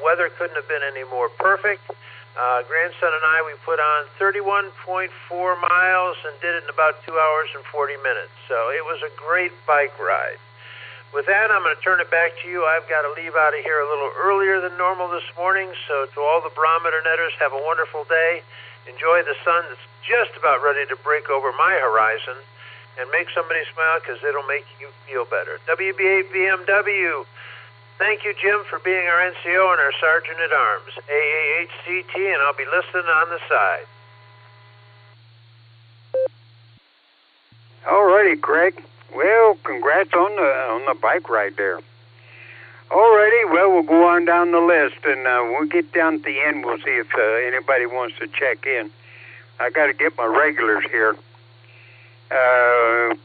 Weather couldn't have been any more perfect. Grandson and I, we put on 31.4 miles and did it in about 2 hours and 40 minutes. So it was a great bike ride. With that, I'm going to turn it back to you. I've got to leave out of here a little earlier than normal this morning. So to all the Barometer Netters, have a wonderful day. Enjoy the sun that's just about ready to break over my horizon. And make somebody smile, because it'll make you feel better. WB8 BMW. Thank you, Jim, for being our NCO and our Sergeant-at-Arms. AAHCT, and I'll be listening on the side. All righty, Craig. Well, congrats on the bike ride there. All righty, well, we'll go on down the list, and we'll get down at the end. We'll see if anybody wants to check in. I got to get my regulars here.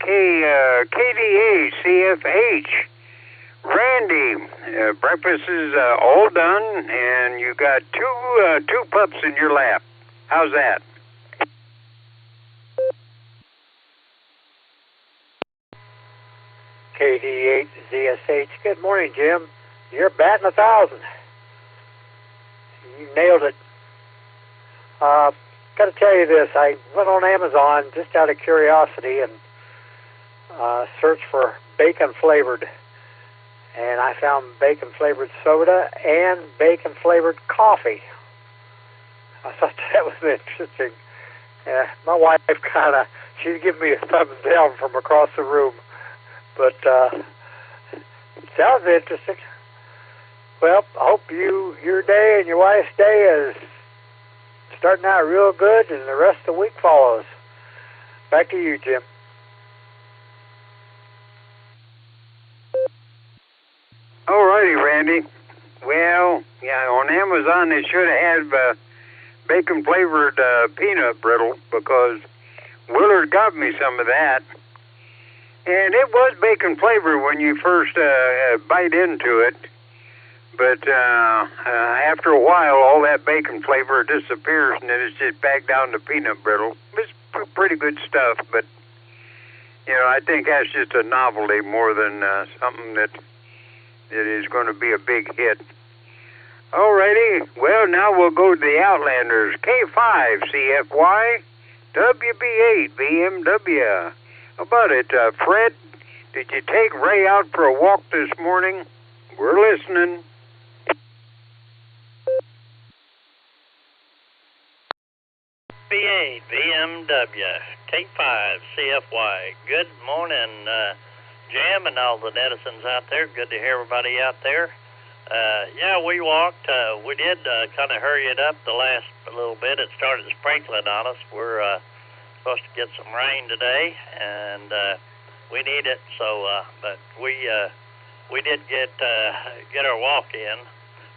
KDA, CFH, Randy, breakfast is all done, and you got two pups in your lap. How's that? KD8 ZSH. Good morning, Jim. You're batting 1,000. You nailed it. Got to tell you this. I went on Amazon just out of curiosity and searched for bacon flavored, and I found bacon flavored soda and bacon flavored coffee. I thought that was interesting. My wife she'd give me a thumbs down from across the room. But it sounds interesting. Well, I hope your day and your wife's day is starting out real good, and the rest of the week follows. Back to you, Jim. All righty, Randy. Well, yeah, on Amazon they should have bacon-flavored peanut brittle, because Willard got me some of that. And it was bacon flavored when you first bite into it, but after a while, all that bacon flavor disappears, and then it's just back down to peanut brittle. It's pretty good stuff, but I think that's just a novelty more than something that is going to be a big hit. Alrighty, well, now we'll go to the Outlanders. K5 CFY, WB8 BMW. How about it, Fred? Did you take Ray out for a walk this morning? We're listening. B8 BMW K5 CFY. Good morning, Jim, and all the netizens out there. Good to hear everybody out there. Yeah, we walked. We did kind of hurry it up the last little bit. It started sprinkling on us. We're supposed to get some rain today, and we need it. So, but we did get our walk in.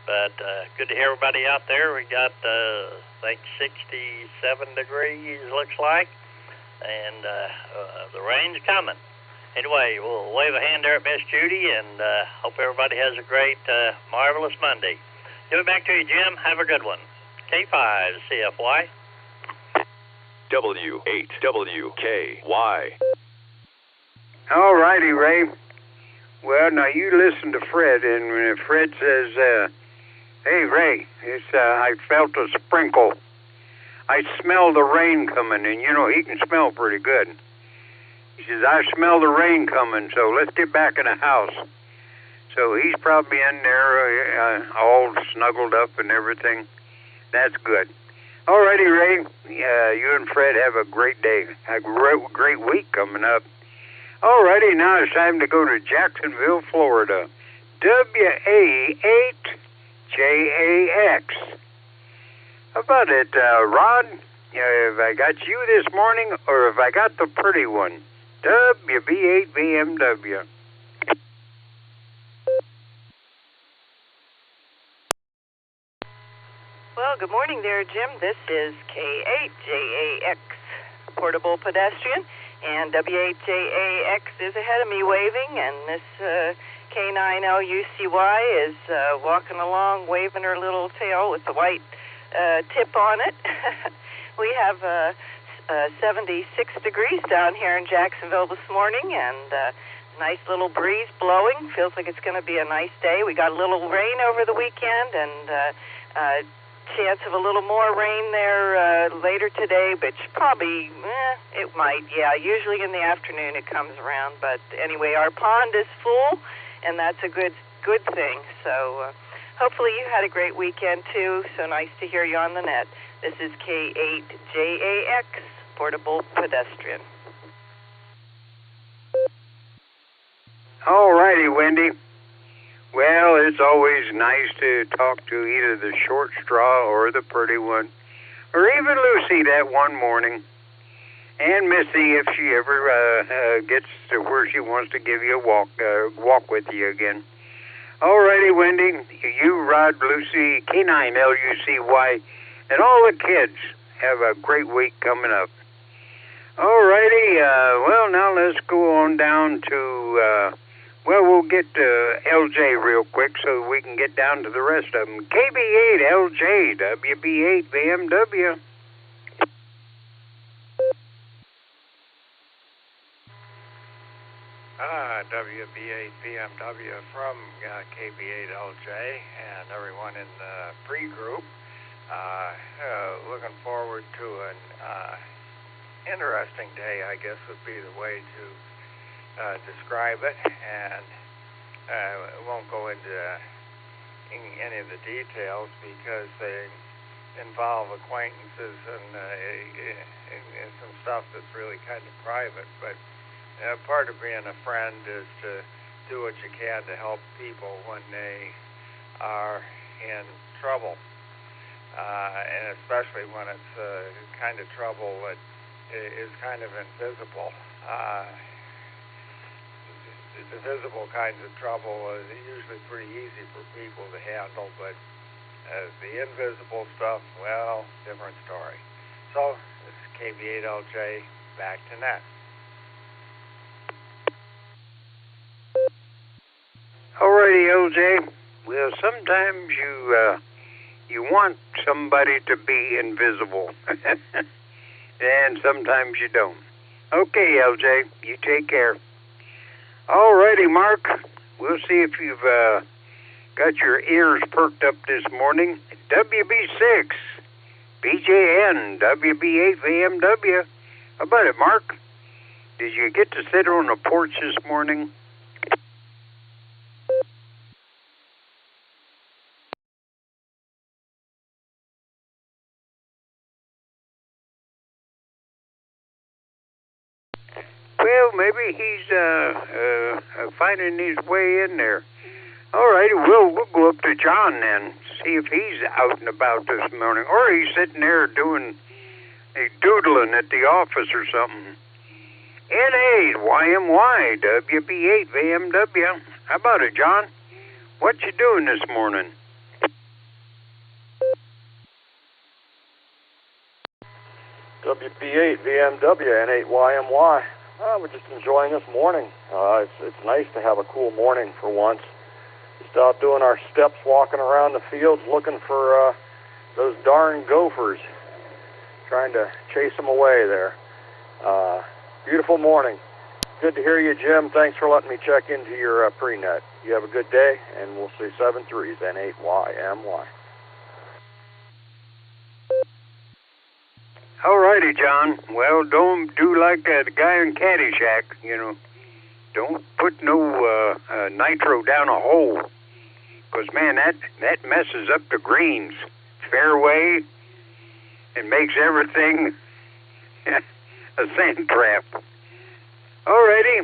But good to hear everybody out there. We got I think 67 degrees looks like, and the rain's coming. Anyway, we'll wave a hand there at Miss Judy, and hope everybody has a great, marvelous Monday. Give it back to you, Jim. Have a good one. K5 CFY. W8WKY. All righty, Ray. Well, now you listen to Fred, and when Fred says, hey, Ray, I felt a sprinkle. I smell the rain coming, and he can smell pretty good. He says, I smell the rain coming, so let's get back in the house. So he's probably in there all snuggled up and everything. That's good. All righty, Ray. You and Fred have a great day. A great week coming up. All righty, now it's time to go to Jacksonville, Florida. WA8JAX. How about it, Rod? Have I got you this morning, or have I got the pretty one? WB8BMW. Well, good morning there, Jim. This is K8JAX, portable pedestrian, and W8JAX is ahead of me waving, and this K9LUCY is walking along waving her little tail with the white tip on it. We have 76 degrees down here in Jacksonville this morning, and Nice little breeze blowing. Feels like it's going to be a nice day. We got a little rain over the weekend and chance of a little more rain there later today, but probably, it might. Yeah, usually in the afternoon it comes around. But anyway, our pond is full, and that's a good thing. So hopefully you had a great weekend, too. So nice to hear you on the net. This is K8JAX, Portable Pedestrian. All righty, Wendy. Well, it's always nice to talk to either the short straw or the pretty one, or even Lucy that one morning, and Missy if she ever gets to where she wants to give you a walk with you again. All righty, Wendy. You, Rod, Lucy, K9, LUCY, and all the kids have a great week coming up. All righty. Well, now let's go on down to... we'll get to LJ real quick so we can get down to the rest of them. KB8LJ, WB8VMW. WB8VMW from KB8LJ and everyone in the pre-group. Looking forward to an interesting day, I guess would be the way to describe it, and won't go into any of the details because they involve acquaintances and some stuff that's really kind of private. But part of being a friend is to do what you can to help people when they are in trouble, and especially when it's kind of trouble that is kind of invisible. The visible kinds of trouble is usually pretty easy for people to handle, but the invisible stuff, well, different story. So, this is KB8LJ, back to net. Alrighty, LJ. Well, sometimes you want somebody to be invisible, and sometimes you don't. Okay, LJ, you take care. Alrighty, Mark. We'll see if you've got your ears perked up this morning. WB6, BJN, WB8VMW. How about it, Mark? Did you get to sit on the porch this morning? Well, maybe he's finding his way in there. All righty, we'll go up to John then, see if he's out and about this morning, or he's sitting there doing doodling at the office or something. N8YMY WB8VMW. How about it, John? What you doing this morning? WB8VMW N8YMY. We're just enjoying this morning. It's nice to have a cool morning for once. Just out doing our steps, walking around the fields, looking for those darn gophers, trying to chase them away there. Beautiful morning. Good to hear you, Jim. Thanks for letting me check into your pre-net. You have a good day, and we'll see 7-3s N8YMY. All righty, John. Well, don't do like the guy in Caddyshack, you know. Don't put no nitro down a hole. Because, man, that messes up the greens. Fairway, it makes everything a sand trap. All righty.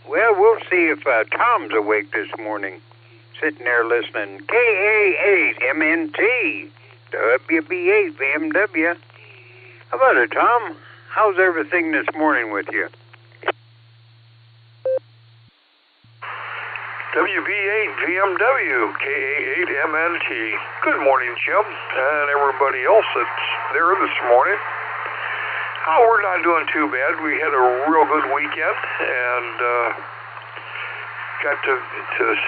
Well, we'll see if Tom's awake this morning. Sitting there listening. KA8MNT, WB8VMW. How about it, Tom? How's everything this morning with you? WB8VMW, KA8MNT. Good morning, Jim, and everybody else that's there this morning. Oh, we're not doing too bad. We had a real good weekend, and got to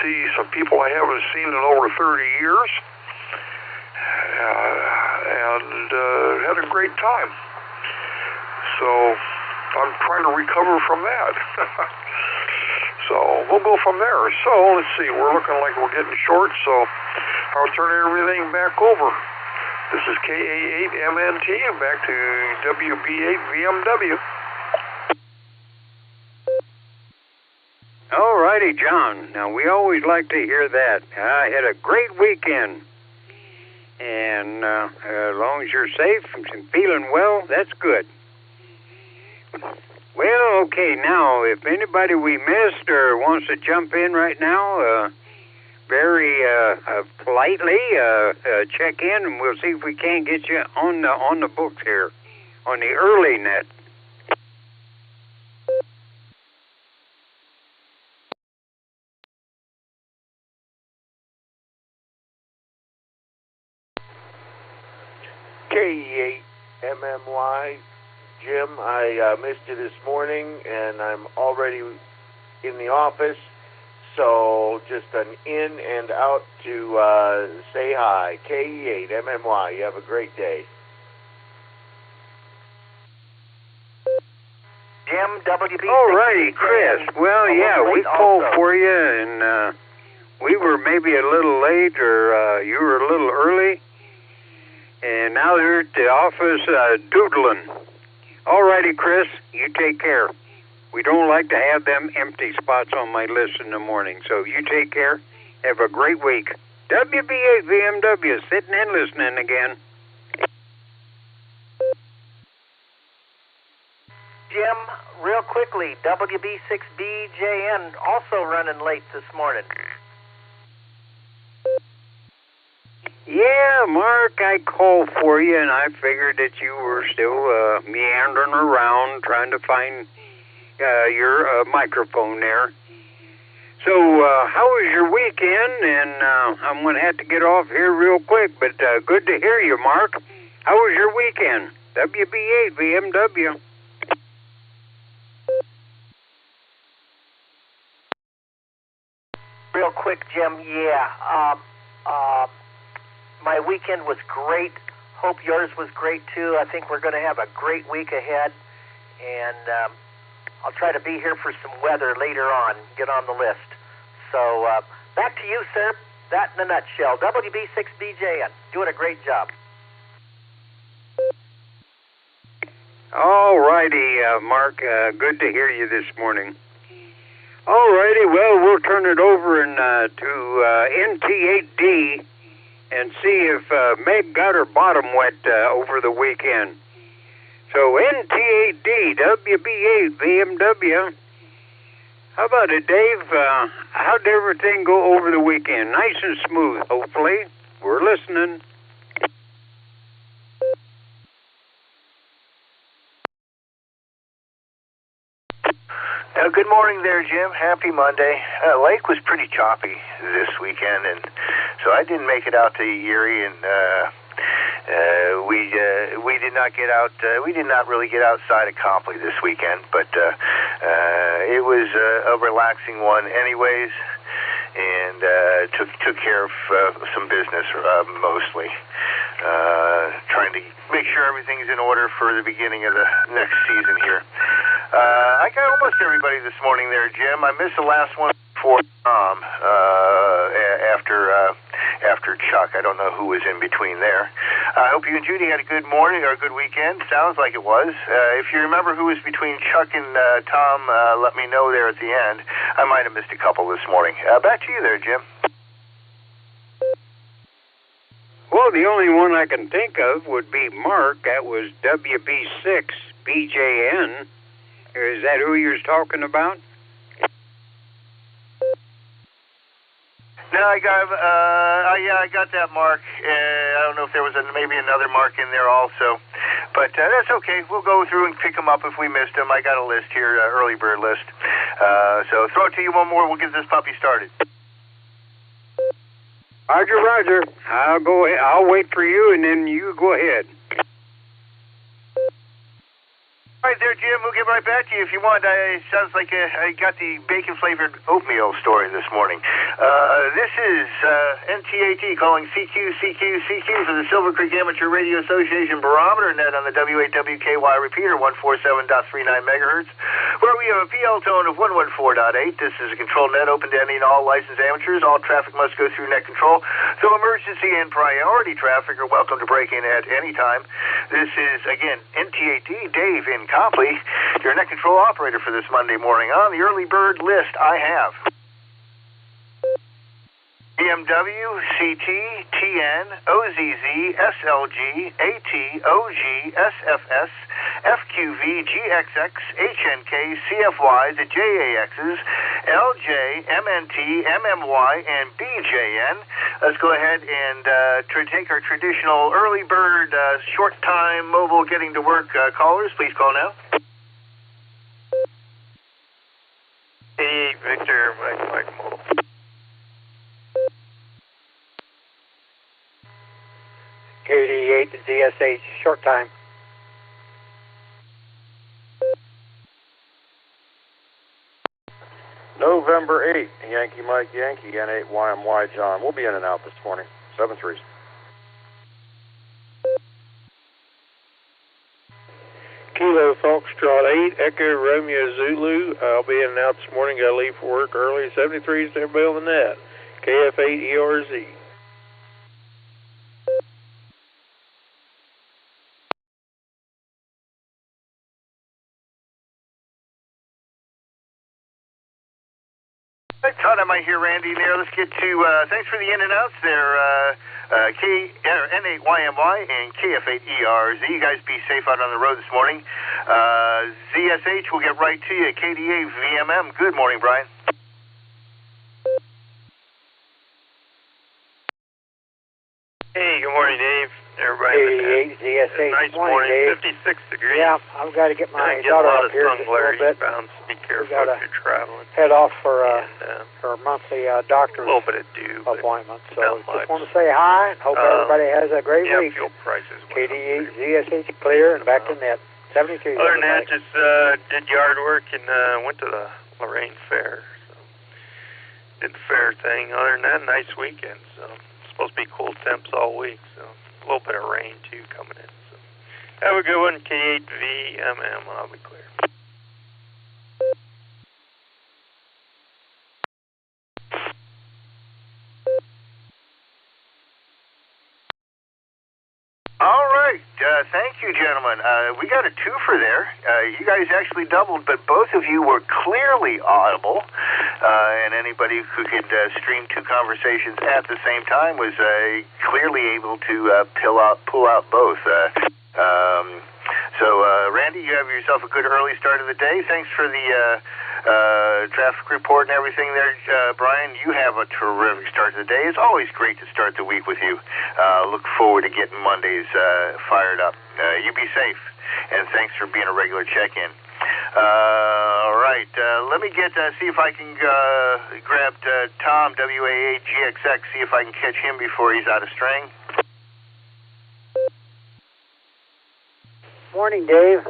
see some people I haven't seen in over 30 years. And had a great time. So I'm trying to recover from that. So we'll go from there. So let's see, we're looking like we're getting short, so I'll turn everything back over. This is KA8MNT, back to WB8VMW. All righty, John. Now, we always like to hear that. I had a great weekend. And as long as you're safe and feeling well, that's good. Well, okay, now, if anybody we missed or wants to jump in right now, very politely check in, and we'll see if we can't get you on the books here, on the early net. K8MMY, Jim, I missed you this morning, and I'm already in the office, so just an in and out to say hi. K8MMY, you have a great day. Jim, WB. All righty, Chris. Well, yeah, we called for you, and we were maybe a little late, or you were a little early. And now they're at the office doodling. All righty, Chris, you take care. We don't like to have them empty spots on my list in the morning, so you take care. Have a great week. WB8VMW, sitting and listening again. Jim, real quickly, WB6BJN also running late this morning. Yeah, Mark, I called for you, and I figured that you were still meandering around trying to find your microphone there. So, how was your weekend? And I'm going to have to get off here real quick, but good to hear you, Mark. How was your weekend? WB8VMW. Real quick, Jim, yeah. My weekend was great. Hope yours was great, too. I think we're going to have a great week ahead, and I'll try to be here for some weather later on, get on the list. So, back to you, sir. That in a nutshell. WB6BJN, doing a great job. All righty, Mark. Good to hear you this morning. All righty, well, we'll turn it over to NT8D and see if Meg got her bottom wet over the weekend. So NT8D, WB8VMW. How about it, Dave? How'd everything go over the weekend? Nice and smooth, hopefully. We're listening. Good morning there, Jim. Happy Monday. Lake was pretty choppy this weekend, and so I didn't make it out to Erie, and we did not get out. We did not really get outside of Copley this weekend, but it was a relaxing one, anyways, and took care of some business mostly. Trying to make sure everything's in order for the beginning of the next season here. I got almost everybody this morning there, Jim. I missed the last one before Tom, after Chuck. I don't know who was in between there. I hope you and Judy had a good morning or a good weekend. Sounds like it was. If you remember who was between Chuck and Tom, let me know there at the end. I might have missed a couple this morning. Back to you there, Jim. Well, the only one I can think of would be Mark. That was WB6BJN. Is that who you was talking about? No, I got that Mark. I don't know if there was maybe another Mark in there also, but that's okay. We'll go through and pick them up if we missed them. I got a list here, early bird list. So throw it to you one more. We'll get this puppy started. Roger, Roger. I'll wait for you, and then you go ahead. All right there, Jim. We'll get right back to you if you want. It sounds like I got the bacon-flavored oatmeal story this morning. This is NTAT calling CQ for the Silvercreek Amateur Radio Association Barometer Net on the W8WKY repeater 147.39 megahertz, where we have a PL tone of 114.8. This is a control net open to any and all licensed amateurs. All traffic must go through net control, so emergency and priority traffic are welcome to break in at any time. This is, again, NTAT, Dave in Copley, your net control operator for this Monday morning. On the early bird list, I have BMW, CT, TN, OZZ, SLG, AT, OG, SFS, FQV, GXX, HNK, CFY, the JAXs, LJ, MNT, MMY, and BJN. Let's go ahead and take our traditional early bird, short time mobile getting to work callers. Please call now. Hey, Victor, Mike Mobile. KD8 ZSH, short time. November 8th, Yankee Mike Yankee, N8YMY John. We'll be in and out this morning. 7-3. Kilo Foxtrot 8, Echo Romeo Zulu. I'll be in and out this morning. Got to leave for work early. 73 is everybody on the net. KF8ERZ. I thought I might hear Randy there. Let's get to, thanks for the in and outs there, N8YMY and KF8ERZ. You guys be safe out on the road this morning. ZSH, we'll get right to you. KDA VMM, good morning, Brian. Hey, good morning, Dave. KD8 Everybody. ZSH. Nice morning, morning, Dave. 56 degrees. Yeah, I've got to get my Get daughter a lot up of here sun just a glare little bit. eastbound, so be careful gotta if you're traveling. Head off for And, her monthly doctor's a little bit of dew, appointment. So not just much. want to say hi and hope everybody has a great Yeah, week. fuel prices went KD8 ZSH clear and back to net. 72. Other than that, just did yard work and went to the Lorraine Fair. So did the fair thing. Other than that, nice weekend. So it's supposed to be cool temps all week. So a little bit of rain too coming in. So have a good one. K8VMM. I'll be clear. All right. Thank you, gentlemen. We got a twofer there. You guys actually doubled, but both of you were clearly audible. And anybody who could stream two conversations at the same time was clearly able to pull out both. So, Randy, you have yourself a good early start of the day. Thanks for the traffic report and everything there. Brian, you have a terrific start to the day. It's always great to start the week with you. Look forward to getting Mondays fired up. You be safe, and thanks for being a regular check-in. All right, let me see if I can grab Tom, WA8GXX, see if I can catch him before he's out of string. Morning, Dave.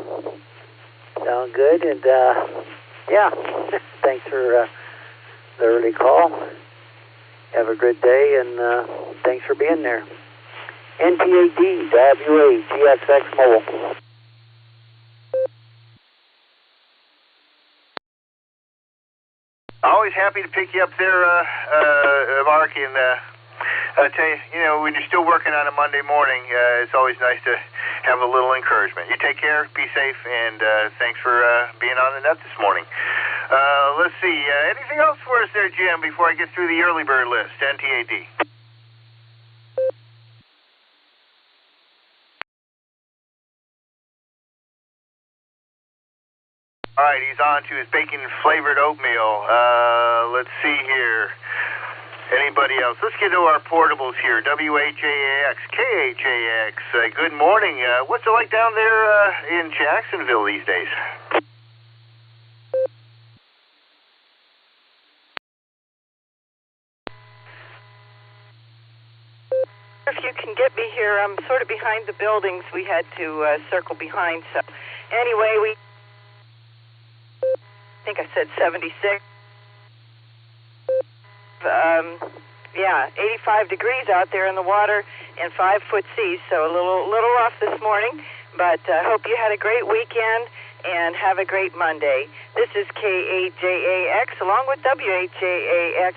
Sound good, and yeah, thanks for the early call. Have a good day, and thanks for being there. NTAD, WA, GXX Mobile. Always happy to pick you up there, Mark, and I'll tell you, when you're still working on a Monday morning, it's always nice to have a little encouragement. You take care, be safe, and thanks for being on the net this morning. Let's see, anything else for us there, Jim, before I get through the early bird list, NTAD? All right, he's on to his bacon-flavored oatmeal. Let's see here. Anybody else? Let's get to our portables here. WHAX, KHAX. Good morning. What's it like down there in Jacksonville these days? If you can get me here, I'm sort of behind the buildings. We had to circle behind, so Anyway, I think I said 76. 85 degrees out there in the water and 5-foot seas, so a little rough this morning, but hope you had a great weekend and have a great Monday. This is K8JAX along with WHJAX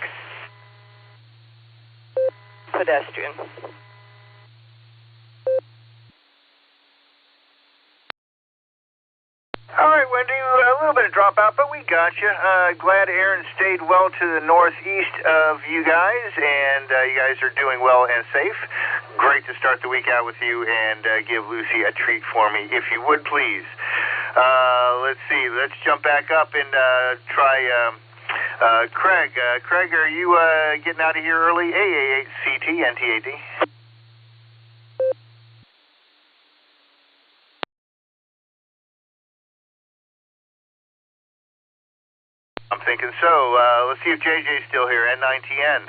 pedestrian. All right, Wendy, a little bit of dropout, but we got you. Glad Aaron stayed well to the northeast of you guys, and you guys are doing well and safe. Great to start the week out with you, and give Lucy a treat for me, if you would, please. Let's see. Let's jump back up and try Craig. Craig, are you getting out of here early? AA8CT, NTAD. I'm thinking so. Let's see if JJ's still here. N9TN.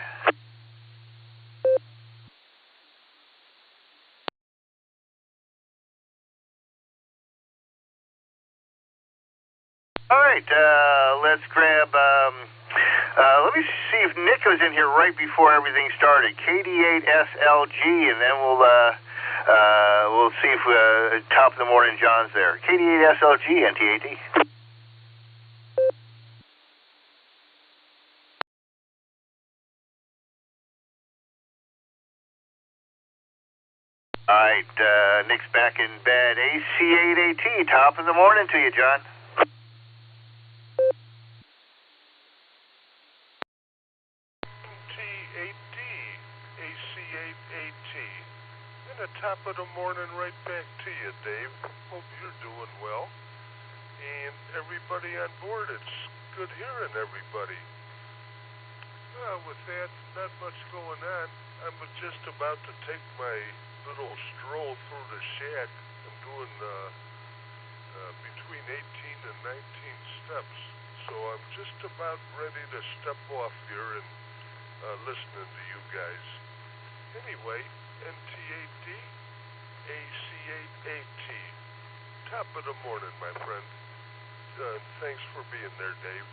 All right, let's grab, let me see if Nick was in here right before everything started. KD8SLG, and then we'll see if top of the morning John's there. KD8SLG, NTAD. All right, Nick's back in bed. AC8AT, top of the morning to you, John. T8D, AC8AT. And the top of the morning right back to you, Dave. Hope you're doing well. And everybody on board, it's good hearing everybody. With that, not much going on. I'm just about to take my little stroll through the shack. I'm doing between 18 and 19 steps. So I'm just about ready to step off here and listening to you guys. Anyway, NTAD, AC8AT. Top of the morning, my friend. Thanks for being there, Dave.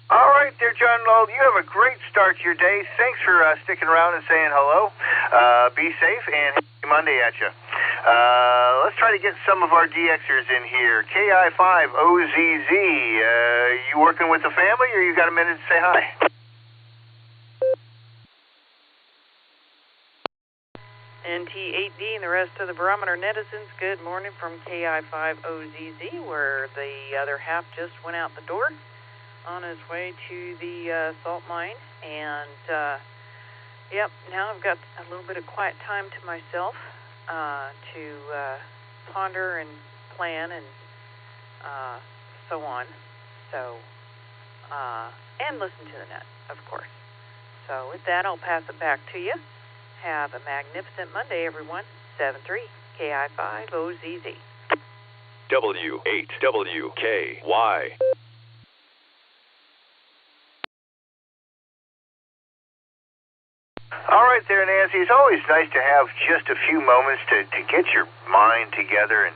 All right there, John Lowe. You have a great start to your day. Thanks for sticking around and saying hello. Be safe, and happy Monday at you. Let's try to get some of our DXers in here. KI5OZZ, you working with the family, or you got a minute to say hi? NT8D and the rest of the Barometer netizens, good morning from KI5OZZ, where the other half just went out the door on his way to the salt mine. And, yep, now I've got a little bit of quiet time to myself to ponder and plan and so on. So, and listen to the net, of course. So with that, I'll pass it back to you. Have a magnificent Monday, everyone. 7-3, KI5OZZ. W8WKY. All right there, Nancy. It's always nice to have just a few moments to get your mind together and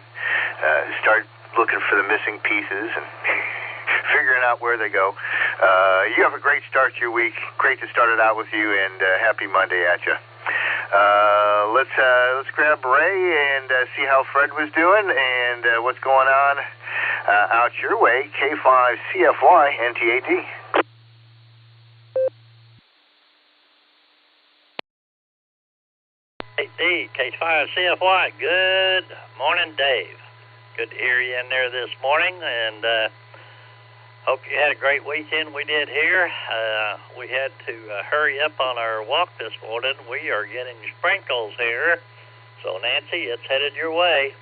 start looking for the missing pieces and figuring out where they go. You have a great start to your week. Great to start it out with you, and happy Monday at you. Let's grab Ray and see how Fred was doing and what's going on out your way. K5CFY NTAD. K5CFY, good morning, Dave. Good to hear you in there this morning, and hope you had a great weekend. We did here. We had to hurry up on our walk this morning. We are getting sprinkles here, so Nancy, it's headed your way,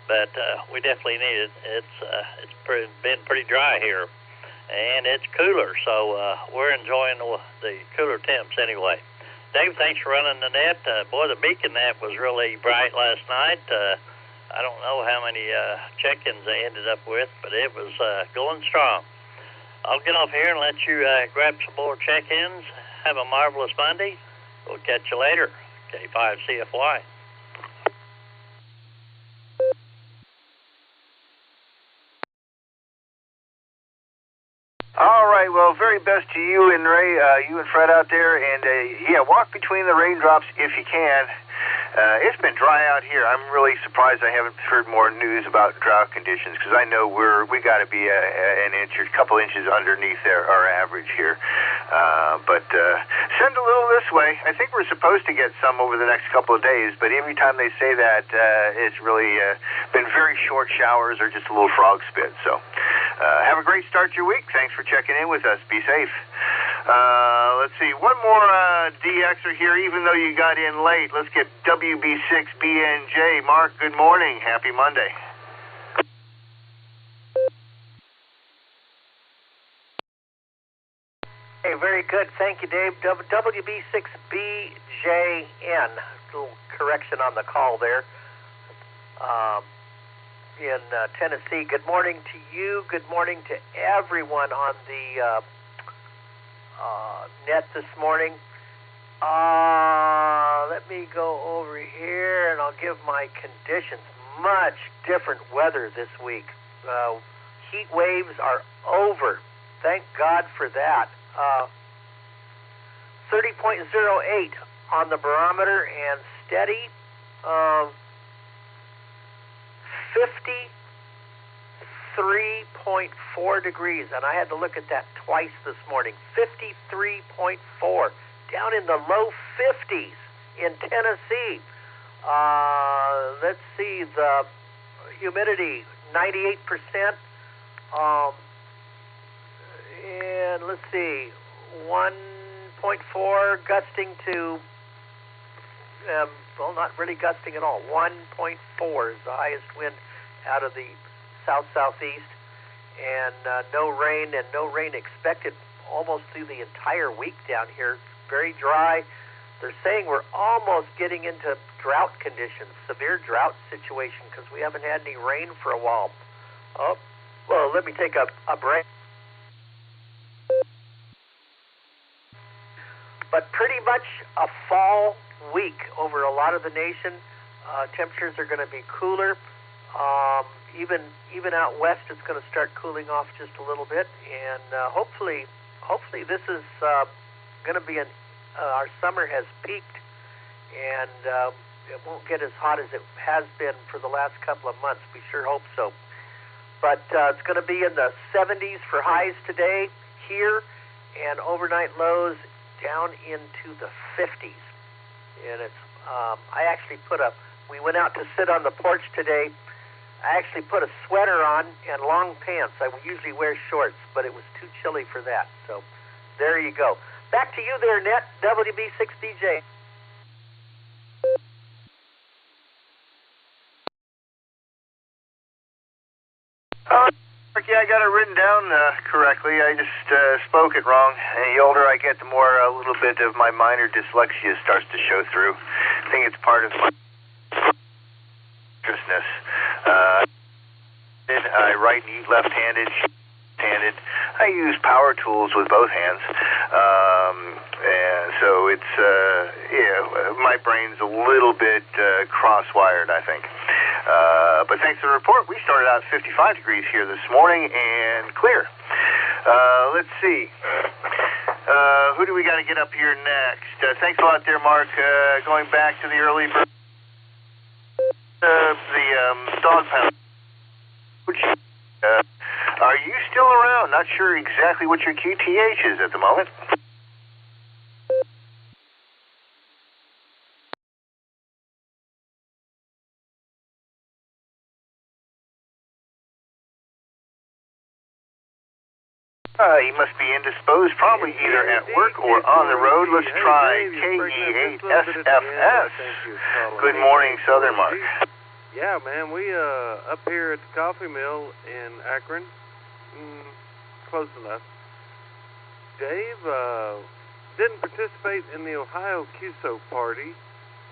but we definitely need it. It's been pretty dry here, and it's cooler, so we're enjoying the cooler temps anyway. Dave, thanks for running the net. Boy, the beacon net was really bright last night. I don't know how many check-ins they ended up with, but it was going strong. I'll get off here and let you grab some more check-ins. Have a marvelous Monday. We'll catch you later. K5CFY. All right, well, very best to you and Ray, you and Fred out there, and yeah, walk between the raindrops if you can. It's been dry out here. I'm really surprised I haven't heard more news about drought conditions, because I know we got to be an inch or a couple inches underneath our average here. But send a little this way. I think we're supposed to get some over the next couple of days, but every time they say that, it's really been very short showers or just a little frog spit. So have a great start to your week. Thanks for checking in with us. Be safe. Let's see, one more DXer here, even though you got in late. Let's get WB6BNJ. Mark, good morning. Happy Monday. Hey, very good. Thank you, Dave. WB6BJN. A little correction on the call there. In Tennessee. Good morning to you. Good morning to everyone on the net this morning. Let me go over here and I'll give my conditions. Much different weather this week. Heat waves are over. Thank God for that. 30.08 on the barometer and steady. 53.4 degrees, and I had to look at that twice this morning. 53.4, down in the low 50s in Tennessee. Let's see, the humidity, 98%. And let's see, 1.4 gusting to, well, not really gusting at all. 1.4 is the highest wind out of the south-southeast, and no rain expected almost through the entire week down here. It's very dry. They're saying we're almost getting into drought conditions, severe drought situation, because we haven't had any rain for a while. Oh, well, let me take a break. But pretty much a fall week over a lot of the nation. Temperatures are going to be cooler. Even out west, it's going to start cooling off just a little bit, and hopefully this is going to be our summer has peaked, and it won't get as hot as it has been for the last couple of months. We sure hope so. But it's going to be in the 70s for highs today here, and overnight lows down into the 50s. And it's we went out to sit on the porch today. I actually put a sweater on and long pants. I usually wear shorts, but it was too chilly for that. So there you go. Back to you there, Net, WB6DJ. Yeah, I got it written down correctly. I just spoke it wrong. And the older I get, the more a little bit of my minor dyslexia starts to show through. I think it's part of my consciousness. I write and eat left-handed. I use power tools with both hands. And so it's, my brain's a little bit cross-wired, I think. But thanks to the report, we started out 55 degrees here this morning and clear. Let's see. Who do we got to get up here next? Thanks a lot there, Mark. Going back to the early bird. The dog pound. Are you still around? Not sure exactly what your QTH is at the moment. He must be indisposed, probably either at work or on the road. Let's try KE8SFS. Good morning, Southern Mark. Yeah, man, we up here at the coffee mill in Akron, close enough. Dave didn't participate in the Ohio QSO party.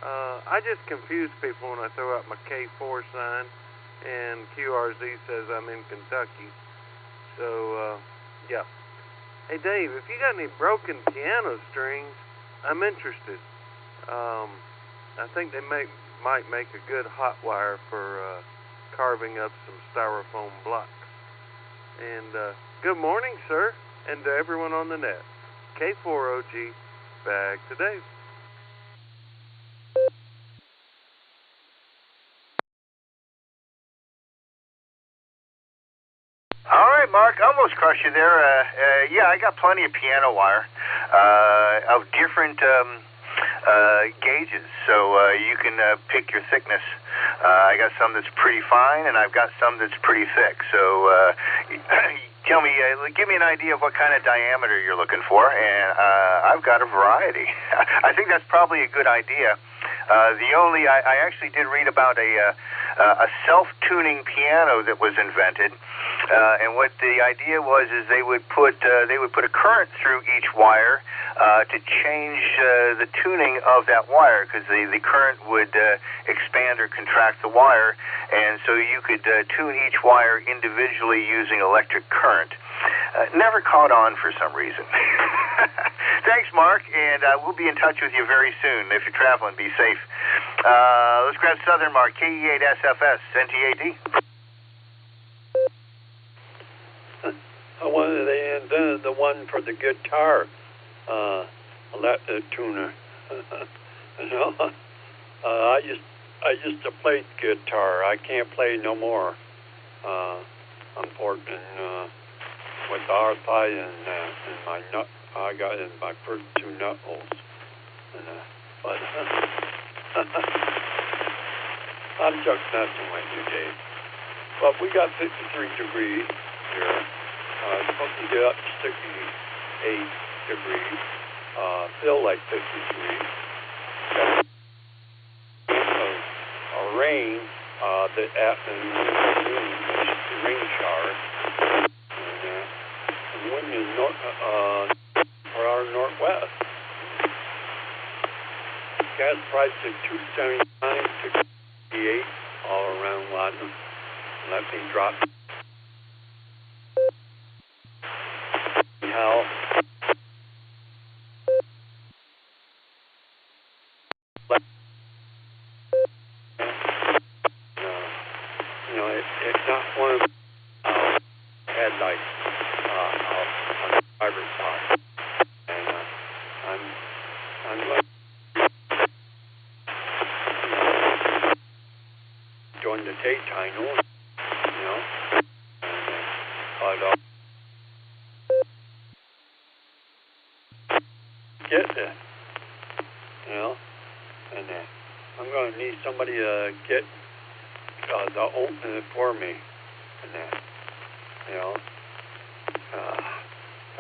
I just confuse people when I throw out my K4 sign and QRZ says I'm in Kentucky. So, yeah. Hey, Dave, if you got any broken piano strings, I'm interested. I think they might make a good hot wire for carving up some styrofoam blocks. And good morning, sir, and to everyone on the net. K4OG, back to Dave. All right, Mark, almost crushed you there. Yeah, I got plenty of piano wire of different gauges, so you can pick your thickness. I got some that's pretty fine, and I've got some that's pretty thick. So tell me, give me an idea of what kind of diameter you're looking for, and I've got a variety. I think that's probably a good idea. I actually did read about a self-tuning piano that was invented. And what the idea was is they would put a current through each wire to change the tuning of that wire, because the current would expand or contract the wire, and so you could tune each wire individually using electric current. Never caught on for some reason. Thanks, Mark, and we'll be in touch with you very soon. If you're traveling, be safe. Let's grab Southern Mark, KE8SFS, NTAD. They invented the one for the guitar, tuner. You know, I used to play guitar. I can't play no more. Unfortunately, with arthritis and my nut, I got in my first two nut holes. But I'm just messing with you, Dave. But we got 53 degrees here. Supposed to get up to 68 degrees. Feel like 53. A rain that afternoon, rain shower. And wind is for our northwest. Gas price is $2.79 to $2.88 all around London. Let me drop. How it's not one of had like on the driver's side, and I'm like during the daytime, you know, but get it, you know, and I'm going to need somebody to get to open it for me, and you know,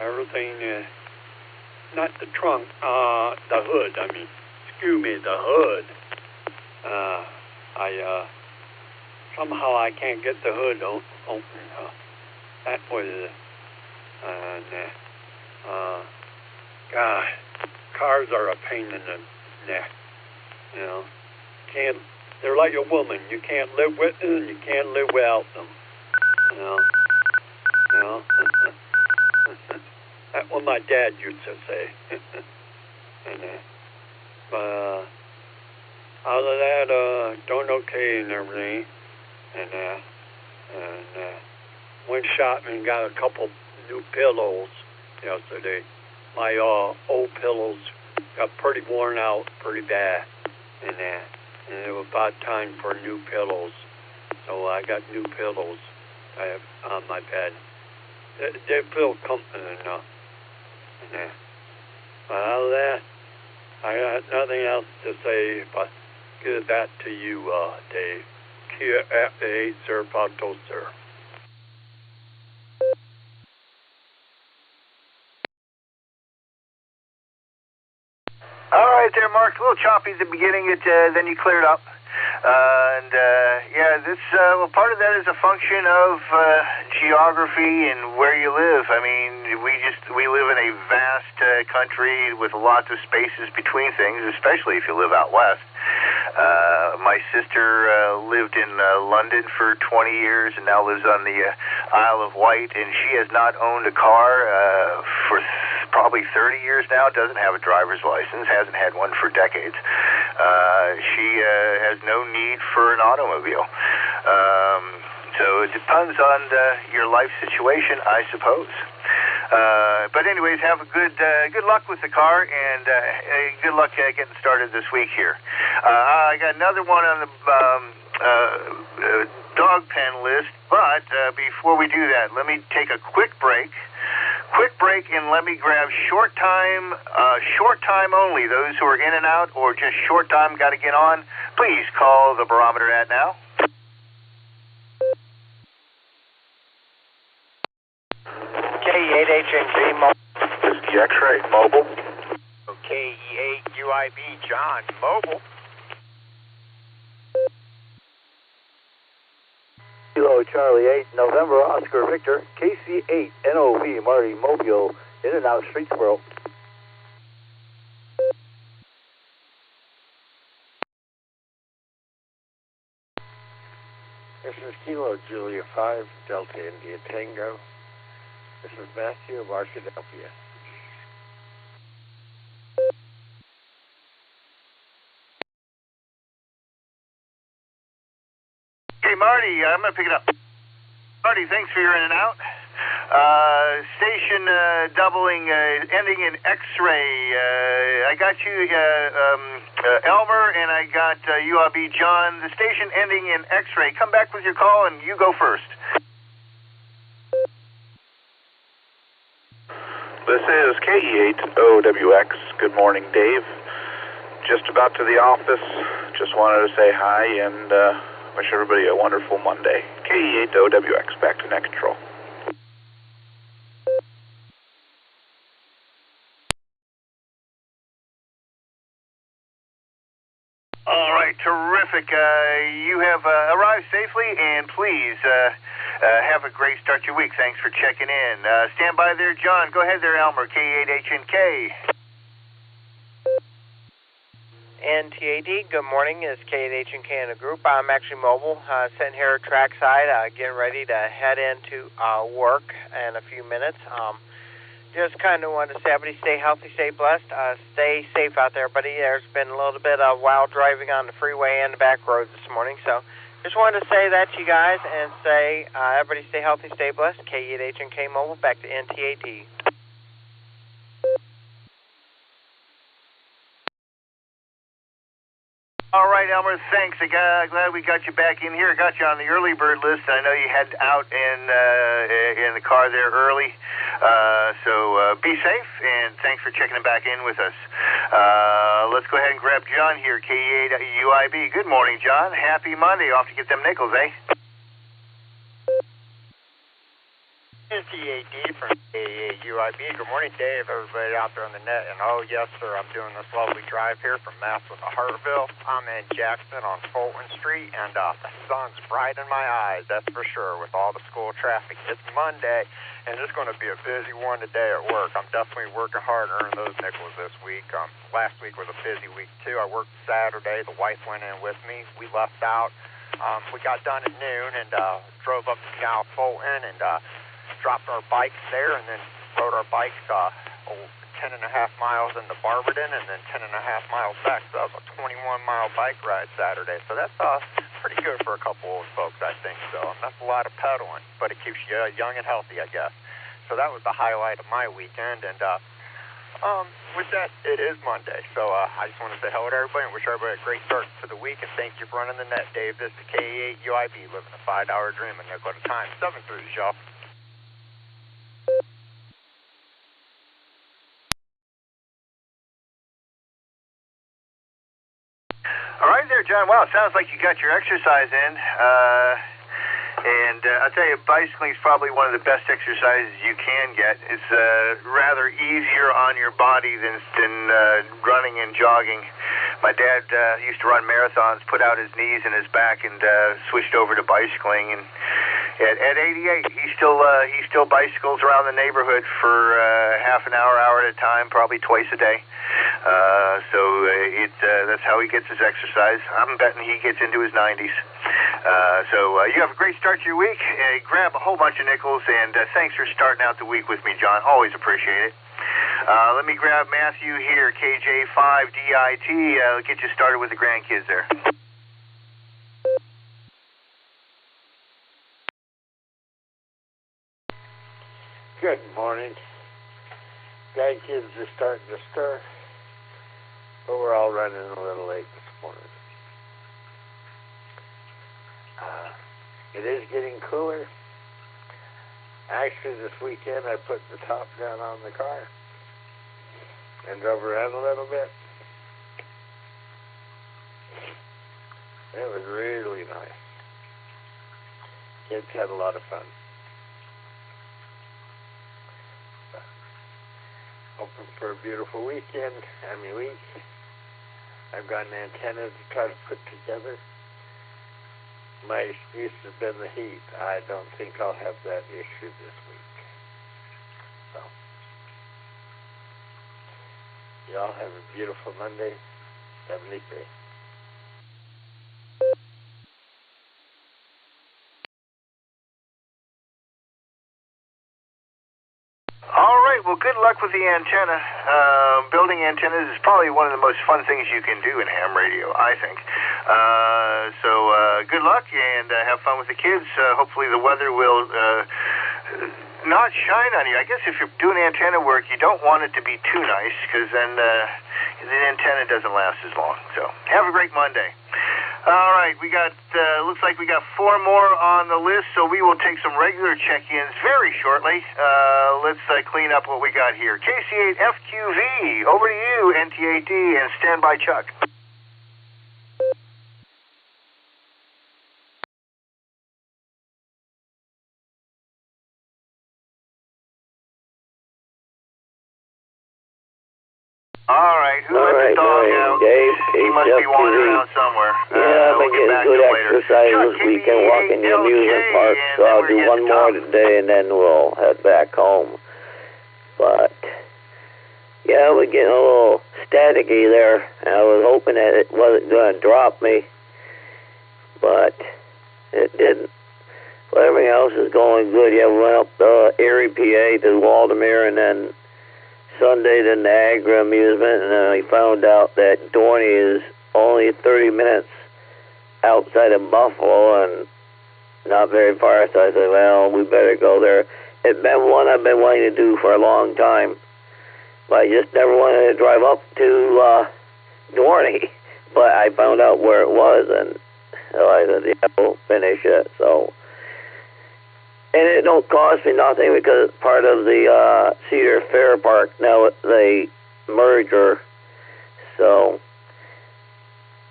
everything, not the trunk, the hood, I mean, excuse me, the hood, somehow I can't get the hood open, that was, and, God, cars are a pain in the neck, you know, they're like a woman, you can't live with them, and you can't live without them, you know. That's what my dad used to say. And out of that, doing okay and everything. And went shopping and got a couple new pillows yesterday. My old pillows got pretty worn out, pretty bad. And it was about time for new pillows. So I got new pillows on my bed. They feel comfortable enough. And out of that, I got nothing else to say but give it back to you, Dave. Kia F8, Sir Pato, sir. All right there, Mark. A little choppy at the beginning, then you cleared up. Yeah, this part of that is a function of geography and where you live. I mean, we live in a vast country with lots of spaces between things, especially if you live out west. My sister lived in London for 20 years and now lives on the Isle of Wight, and she has not owned a car for probably 30 years now, doesn't have a driver's license, hasn't had one for decades. She has no need for an automobile. So it depends on your life situation, I suppose. But anyways, have a good luck with the car, and good luck getting started this week here. I got another one on the dog pen list, but before we do that, let me take a quick break, and let me grab short time only. Those who are in and out or just short time got to get on, please call the Barometer Net now. K8HNG Mobile. Whiskey X-Ray Mobile. KE8 UIB John Mobile. Kilo Charlie 8 November Oscar Victor KC8 NOV Marty Mobile in and out Streetsboro. This is Kilo Julia 5 Delta India Tango. This is Matthew of Arkadelphia. Hey, Marty, I'm going to pick it up. Marty, thanks for your in and out. Station doubling, ending in X-ray. I got you, Elmer, and I got URB John. The station ending in X-ray. Come back with your call, and you go first. This is KE8OWX. Good morning, Dave. Just about to the office. Just wanted to say hi and wish everybody a wonderful Monday. KE8OWX, back to net control. All right, terrific. You have arrived safely, and please have a great start to your week. Thanks for checking in. Stand by there, John. Go ahead there, Elmer, K8HNK. NTAD, good morning. It's K8HNK in the group. I'm actually mobile, sitting here trackside, getting ready to head into work in a few minutes. Just kind of wanted to say, everybody stay healthy, stay blessed, stay safe out there, buddy. There's been a little bit of wild driving on the freeway and the back roads this morning, so just wanted to say that to you guys and say, everybody stay healthy, stay blessed. K8HNK Mobile, back to NTAD. All right, Elmer, thanks. Glad we got you back in here. Got you on the early bird list. I know you had out in the car there early. So be safe, and thanks for checking back in with us. Let's go ahead and grab John here, K8 UIB. Good morning, John. Happy Monday. Off to get them nickels, eh? NTAD from KA UIB. Good morning, Dave, everybody out there on the net. And oh, yes, sir, I'm doing this lovely drive here from Massillon to Hartville. I'm in Jackson on Fulton Street, and the sun's bright in my eyes, that's for sure, with all the school traffic. It's Monday, and it's going to be a busy one today at work. I'm definitely working hard to earn those nickels this week. Last week was a busy week, too. I worked Saturday. The wife went in with me. We left out. We got done at noon and drove up to South Fulton and dropped our bikes there, and then rode our bikes 10.5 miles into Barberton and then 10.5 miles back. So that was a 21-mile bike ride Saturday. So that's pretty good for a couple old folks, I think. So that's a lot of pedaling, but it keeps you young and healthy, I guess. So that was the highlight of my weekend. And with that, it is Monday. So I just want to say hello to everybody and wish everybody a great start to the week. And thank you for running the net, Dave. This is KE8 UIB, living a $5 dream and nickel at a time. 7 through, y'all. All right there, John. Wow, sounds like you got your exercise in. And I'll tell you, bicycling is probably one of the best exercises you can get. It's rather easier on your body than running and jogging. My dad used to run marathons, put out his knees and his back, and switched over to bicycling. And At 88, he still bicycles around the neighborhood for half an hour at a time, probably twice a day. That's how he gets his exercise. I'm betting he gets into his 90s. You have a great start to your week. Grab a whole bunch of nickels, and thanks for starting out the week with me, John. Always appreciate it. Let me grab Matthew here, KJ5DIT. Get you started with the grandkids there. Good morning. Grandkids are starting to stir, but we're all running a little late this morning. It is getting cooler. Actually, this weekend I put the top down on the car and drove around a little bit. It was really nice. Kids had a lot of fun. Hoping for a beautiful week. I've got an antenna to try to put together. My excuse has been the heat. I don't think I'll have that issue this week. So, y'all have a beautiful Monday. 73. All right, well, good luck with the antenna. Building antennas is probably one of the most fun things you can do in ham radio, I think. Good luck, and have fun with the kids. Hopefully the weather will not shine on you. I guess if you're doing antenna work, you don't want it to be too nice, because then the antenna doesn't last as long. So have a great Monday. All right, we got, looks like we got 4 more on the list, so we will take some regular check-ins very shortly. Let's clean up what we got here. KC8FQV, over to you, NT8D, and stand by, Chuck. All right, who let the dog out? Dave, he must be wandering around somewhere. Yeah, I've been getting good exercise this weekend walking the amusement park, so I'll do one more today and then we'll head back home. But, yeah, we're getting a little staticky there. I was hoping that it wasn't going to drop me, but it didn't. But everything else is going good. Yeah, we went up Erie, PA to Waldemere, and then Sunday to Niagara Amusement, and then we found out that Dorney is only 30 minutes outside of Buffalo and not very far, so I said, well, we better go there. It's been one I've been wanting to do for a long time, but I just never wanted to drive up to Dorney, but I found out where it was, and so I said, yeah, we'll finish it, so. And it don't cost me nothing because it's part of the Cedar Fair Park. Now they merger. So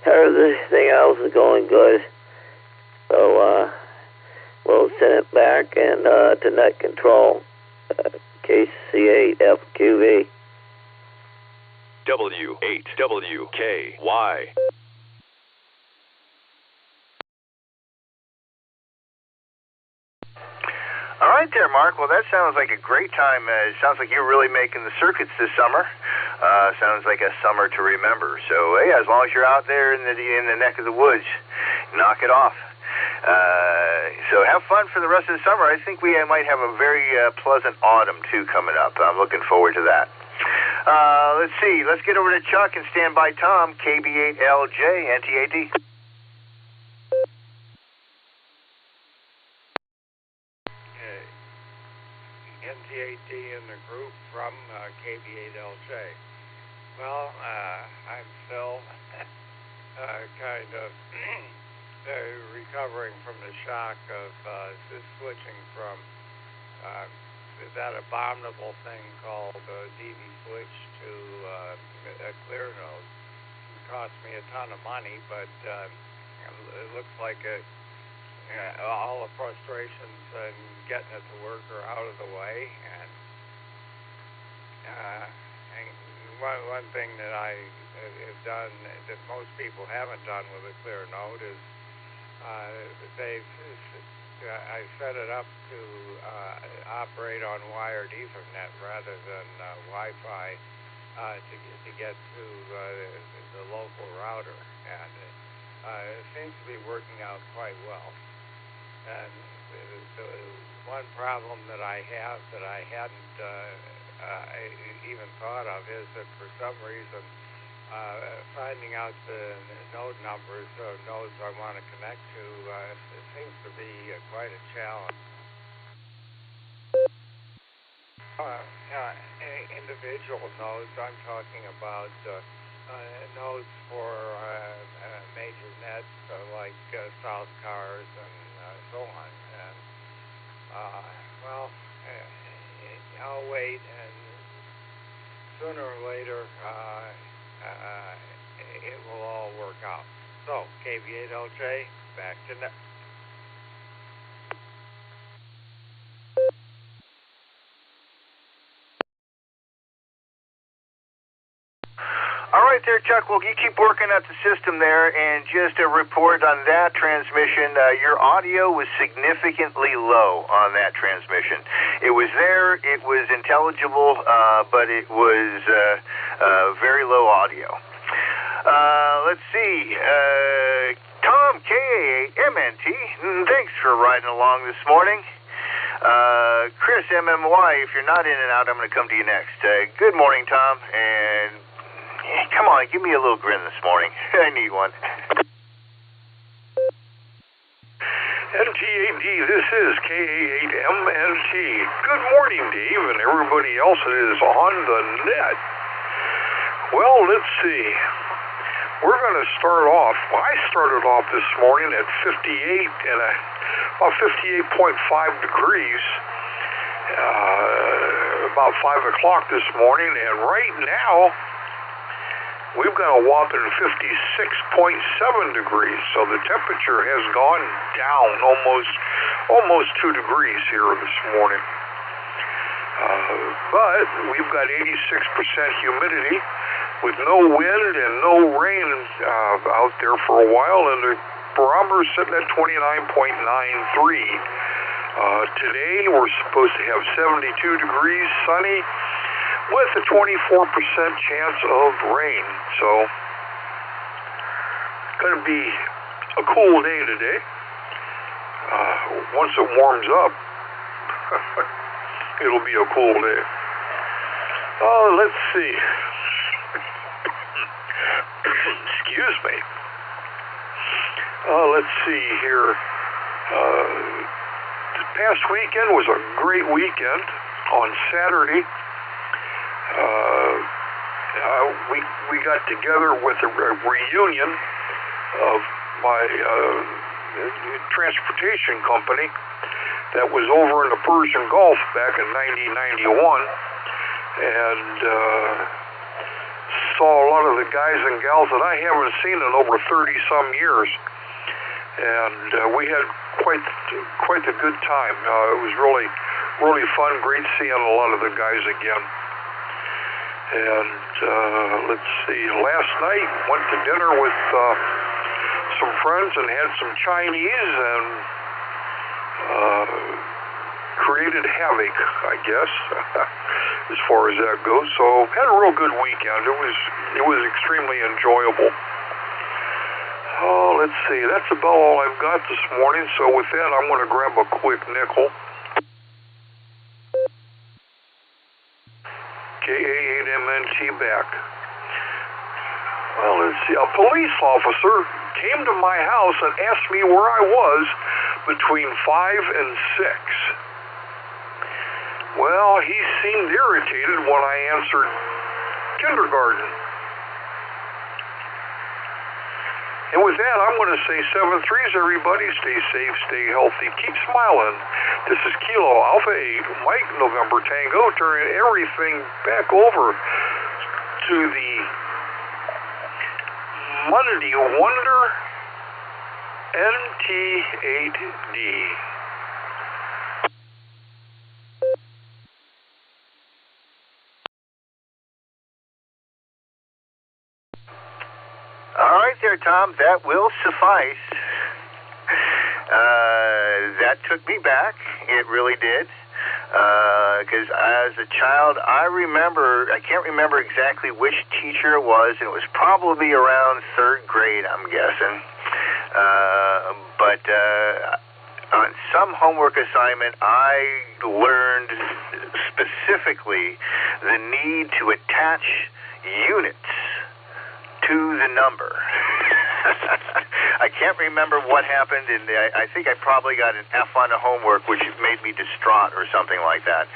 everything else is going good. So we'll send it back and to net control. KC8FQV. W8WKY. All right there, Mark. Well, that sounds like a great time. It sounds like you're really making the circuits this summer. Sounds like a summer to remember. So, hey, as long as you're out there in the neck of the woods, knock it off. So have fun for the rest of the summer. I think we might have a very pleasant autumn, too, coming up. I'm looking forward to that. Let's see. Let's get over to Chuck and stand by Tom, KB8LJ, NT8D. NT8D in the group from KB8LJ. Well, I'm still kind of recovering from the shock of switching from that abominable thing called DV switch to a clear node. It cost me a ton of money, but it looks like all the frustrations and getting it to work are out of the way. And one thing that I have done that most people haven't done with a clear node is I set it up to operate on wired Ethernet rather than Wi-Fi to get to the local router, and it seems to be working out quite well. And the one problem that I have that I hadn't even thought of is that for some reason finding out the node numbers of nodes I want to connect to it seems to be quite a challenge. Individual nodes, I'm talking about nodes for major nets like South Cars and so on. And well, I'll wait, and sooner or later it will all work out. So, KV8LJ, back to net. All right there, Chuck. Well, you keep working at the system there, and just a report on that transmission. Your audio was significantly low on that transmission. It was there, it was intelligible, but it was very low audio. Let's see. Tom K8MNT, thanks for riding along this morning. Chris MMY, if you're not in and out, I'm going to come to you next. Good morning, Tom, and come on, give me a little grin this morning. I need one. NT8D, this is KA8MNT. Good morning, Dave, and everybody else that is on the net. Well, let's see. We're going to start off. I started off this morning at 58 and about 58.5 degrees. About 5 o'clock this morning, and right now we've got a whopping 56.7 degrees, so the temperature has gone down almost 2 degrees here this morning. But we've got 86% humidity with no wind and no rain out there for a while, and the barometer is sitting at 29.93. Today we're supposed to have 72 degrees, sunny, with a 24% chance of rain. So, going to be a cool day today. Once it warms up, it'll be a cool day. Let's see. Excuse me. Let's see here. This past weekend was a great weekend. On Saturday, we got together with a reunion of my transportation company that was over in the Persian Gulf back in 1991, and saw a lot of the guys and gals that I haven't seen in over 30-some years, and we had quite a good time. It was really fun, great seeing a lot of the guys again. And let's see, last night went to dinner with some friends and had some Chinese and created havoc, I guess, as far as that goes. So had a real good weekend. It was extremely enjoyable. Let's see, that's about all I've got this morning. So with that, I'm going to grab a quick nickel. KA8MNT back. Well, let's see. A police officer came to my house and asked me where I was between 5 and 6. Well, he seemed irritated when I answered kindergarten. And with that, I'm going to say 7-3s, everybody. Stay safe, stay healthy, keep smiling. This is Kilo Alpha 8, Mike November Tango, turning everything back over to the Monday Wonder NT8D. All right there, Tom. That will suffice. that took me back. It really did. Because as a child, I can't remember exactly which teacher it was, and it was probably around 3rd grade, I'm guessing. But on some homework assignment, I learned specifically the need to attach units to the number. I can't remember what happened, and I think I probably got an F on the homework, which made me distraught or something like that.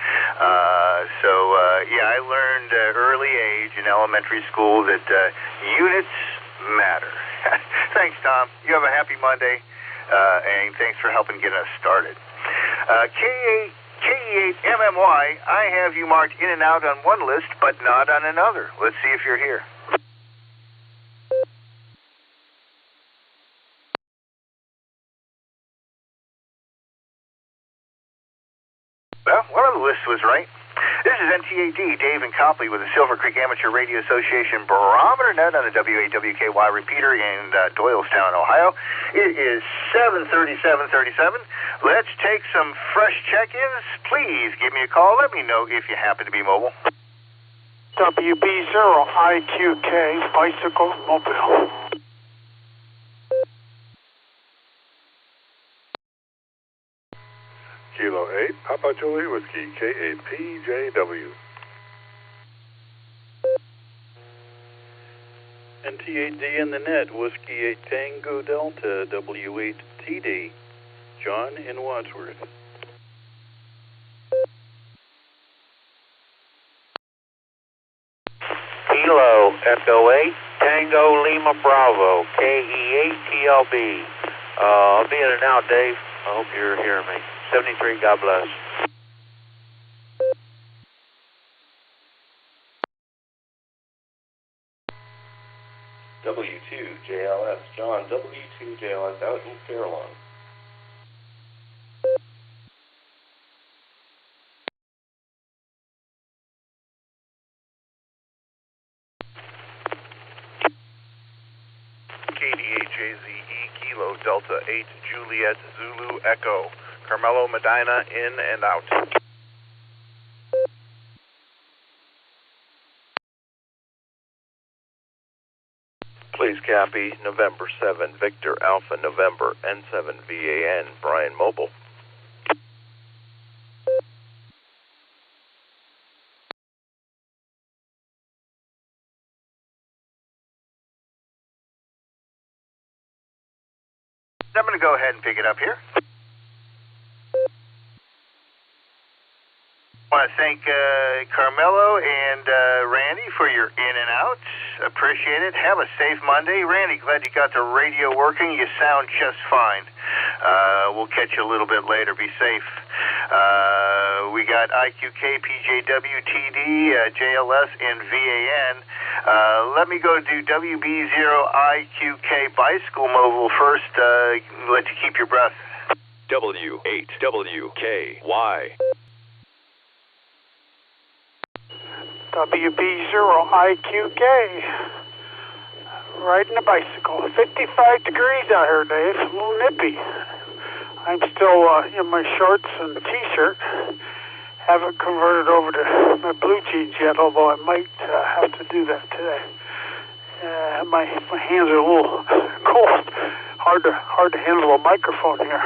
Yeah, I learned early age in elementary school that units matter. Thanks, Tom. You have a happy Monday, and thanks for helping get us started. KE8MMY, I have you marked in and out on one list, but not on another. Let's see if you're here. Well, one of the lists was right. This is NTAD, Dave and Copley with the Silvercreek Amateur Radio Association Barometer Net on the WAWKY repeater in Doylestown, Ohio. It is 7:37:37. Let's take some fresh check-ins. Please give me a call. Let me know if you happen to be mobile. WB0IQK, Bicycle Mobile. Kilo 8, Papa Julie Whiskey, K8PJW. NT8D in the net, Whiskey 8 Tango Delta, W8TD, John in Wadsworth. Kilo Echo 8 Tango Lima Bravo, KE8TLB. I'll be in and out, Dave. I hope you're hearing me. 73, God bless. W2JLS, John, W2JLS out in Fairlawn. KDHAZE, Kilo Delta 8, Juliet Zulu Echo. Carmelo Medina in and out. Please copy November 7, Victor Alpha November, N7 VAN, Brian Mobile. I'm going to go ahead and pick it up here. I want to thank Carmelo and Randy for your in and out. Appreciate it. Have a safe Monday. Randy, glad you got the radio working. You sound just fine. We'll catch you a little bit later. Be safe. We got IQK, PJW, TD, JLS, and VAN. Let me go to WB0IQK Bicycle Mobile first. Let you keep your breath. W8WKY. WB0IQK. Riding a bicycle. 55 degrees out here, Dave. A little nippy. I'm still in my shorts and t-shirt. Haven't converted over to my blue jeans yet, although I might have to do that today. My hands are a little cold. Hard to handle a microphone here.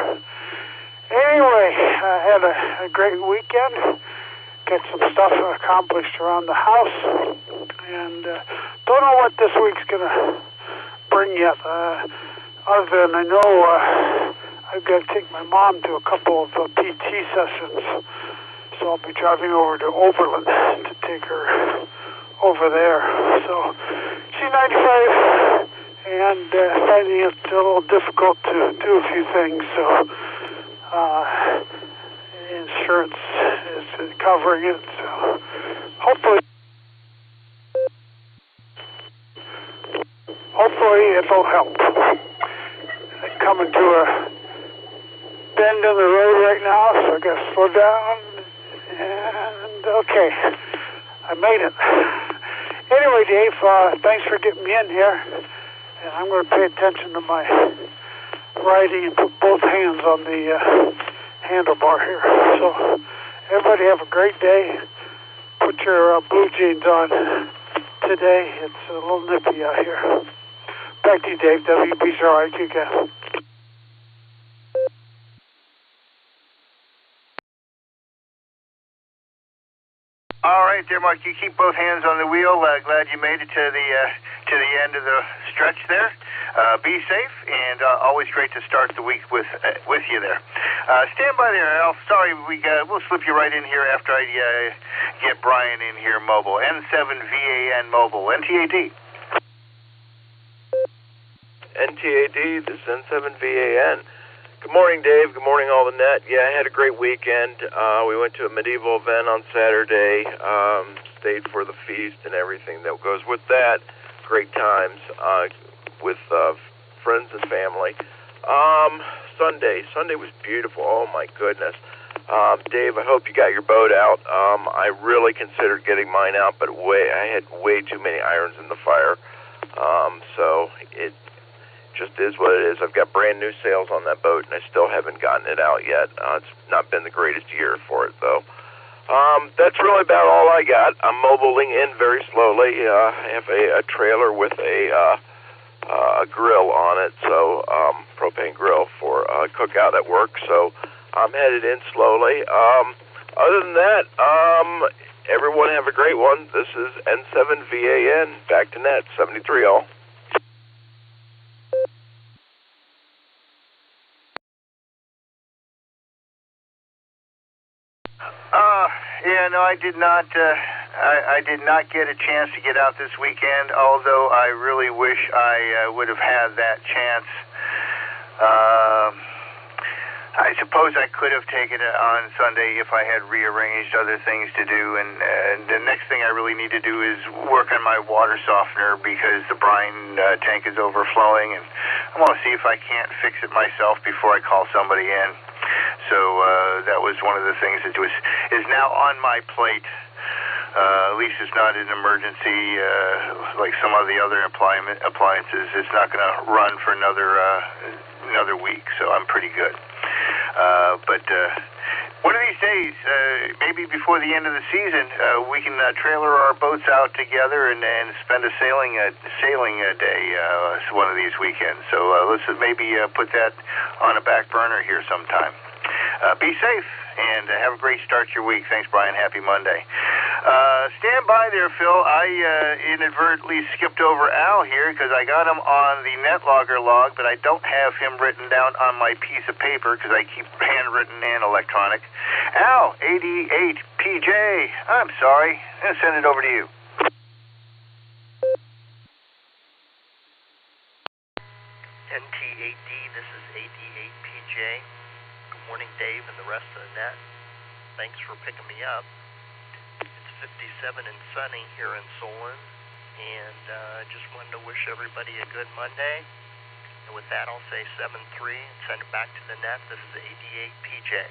Anyway, I had a great weekend. Get some stuff accomplished around the house, and don't know what this week's gonna bring yet. Other than I know I've got to take my mom to a couple of PT sessions, so I'll be driving over to Oberlin to take her over there. So she's 95 and finding it a little difficult to do a few things. So insurance is covering it, so hopefully it'll help. Coming to a bend in the road right now, so I gotta slow down, and okay, I made it. Anyway, Dave, thanks for getting me in here, and I'm going to pay attention to my riding and put both hands on the handlebar here. So everybody have a great day. Put your blue jeans on today. It's a little nippy out here. Back to you, Dave. WBZR-IQCast. All right, there, Mark. You keep both hands on the wheel. Glad you made it to the end of the stretch there. Be safe, and always great to start the week with you there. Stand by there, Al. Sorry, we'll slip you right in here after I get Brian in here. Mobile N7VAN mobile NTAD. NTAD. This is N7VAN. Good morning, Dave. Good morning, all the net. Yeah, I had a great weekend. We went to a medieval event on Saturday, stayed for the feast and everything that goes with that. Great times with friends and family. Sunday was beautiful. Oh, my goodness. Dave, I hope you got your boat out. I really considered getting mine out, but I had way too many irons in the fire. So it just is what it is. I've got brand new sails on that boat, and I still haven't gotten it out yet. It's not been the greatest year for it, though. That's really about all I got. I'm mobiling in very slowly. I have a trailer with a grill on it, so propane grill for cookout at work. So I'm headed in slowly. Other than that, everyone have a great one. This is N7VAN. Back to net 73 all. Yeah, no, I did not. I did not get a chance to get out this weekend. Although I really wish I would have had that chance. I suppose I could have taken it on Sunday if I had rearranged other things to do. And the next thing I really need to do is work on my water softener because the brine tank is overflowing, and I want to see if I can't fix it myself before I call somebody in. So that was one of the things that is now on my plate. At least it's not an emergency like some of the other appliances. It's not going to run for another week, so I'm pretty good. But one of these days, maybe before the end of the season, we can trailer our boats out together and spend a sailing day one of these weekends. So let's maybe put that on a back burner here sometime. Be safe and have a great start to your week. Thanks, Brian. Happy Monday. Stand by there, Phil. I inadvertently skipped over Al here because I got him on the NetLogger log, but I don't have him written down on my piece of paper because I keep handwritten and electronic. Al, 88PJ. I'm sorry. I'm going to send it over to you. NT8D, this is 88PJ. Good morning, Dave, and the rest of the net. Thanks for picking me up. It's 57 and sunny here in Solon, and I just wanted to wish everybody a good Monday. And with that, I'll say 7-3 and send it back to the net. This is 88PJ.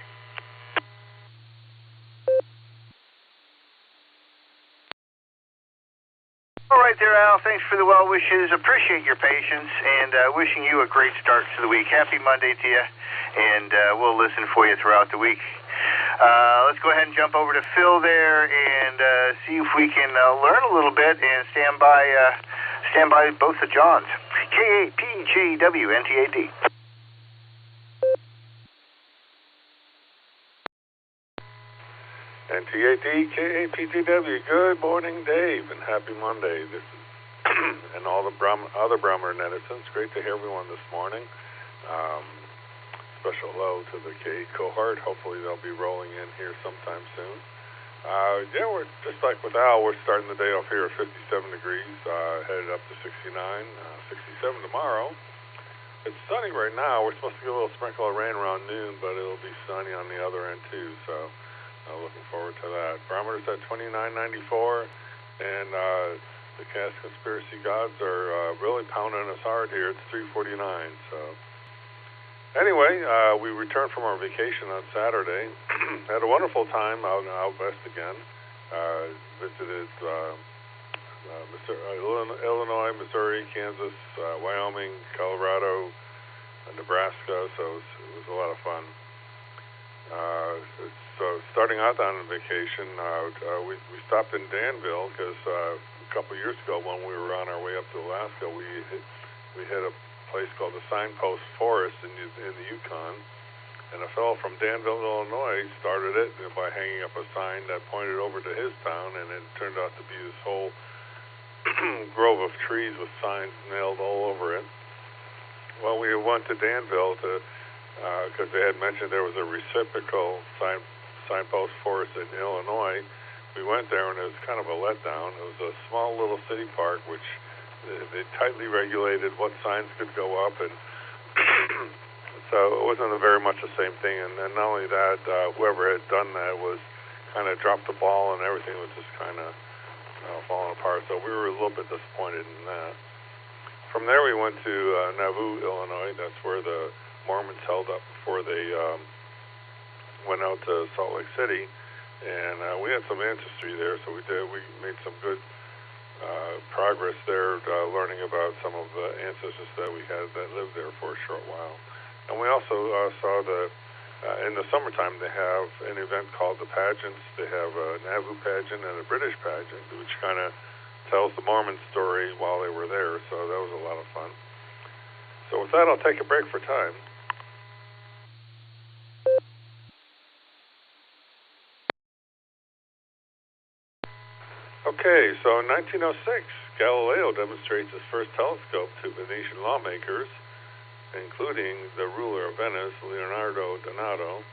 All right there, Al. Thanks for the well wishes. Appreciate your patience, and wishing you a great start to the week. Happy Monday to you, and we'll listen for you throughout the week. Let's go ahead and jump over to Phil there and see if we can learn a little bit and stand by both the Johns. KAPJW NTAD. NTAD KAPTW. Good morning, Dave, and happy Monday. This is and all the other Barometer netizens. Great to hear everyone this morning. Special hello to the K cohort. Hopefully they'll be rolling in here sometime soon. Yeah, we're just like with Al. We're starting the day off here at 57 degrees, headed up to 69, 67 tomorrow. It's sunny right now. We're supposed to get a little sprinkle of rain around noon, but it'll be sunny on the other end too. So looking forward to that. Barometer's at 29.94, and the cast conspiracy gods are really pounding us hard here. It's 3:49. So anyway, we returned from our vacation on Saturday. Had a wonderful time out west again. Visited Illinois, Missouri, Kansas, Wyoming, Colorado, Nebraska, so it was a lot of fun. So starting out on vacation, we stopped in Danville because a couple years ago when we were on our way up to Alaska, we hit a place called the Signpost Forest in the Yukon, and a fellow from Danville, Illinois started it by hanging up a sign that pointed over to his town, and it turned out to be this whole grove of trees with signs nailed all over it. Well, we went to Danville because they had mentioned there was a reciprocal signpost forest in Illinois. We went there, and it was kind of a letdown. It was a small little city park, which they tightly regulated what signs could go up, and so it wasn't very much the same thing. And not only that, whoever had done that was kind of dropped the ball, and everything was just kind of falling apart. So we were a little bit disappointed in that. From there, we went to Nauvoo, Illinois. That's where the Mormons held up before they went out to Salt Lake City, and we had some ancestry there, so we made some good progress there, learning about some of the ancestors that we had that lived there for a short while. And we also saw in the summertime they have an event called the Pageants. They have a Nauvoo pageant and a British pageant, which kind of tells the Mormon story while they were there, so that was a lot of fun. So with that, I'll take a break for time. Okay, so in 1906, Galileo demonstrates his first telescope to Venetian lawmakers, including the ruler of Venice, Leonardo Donato.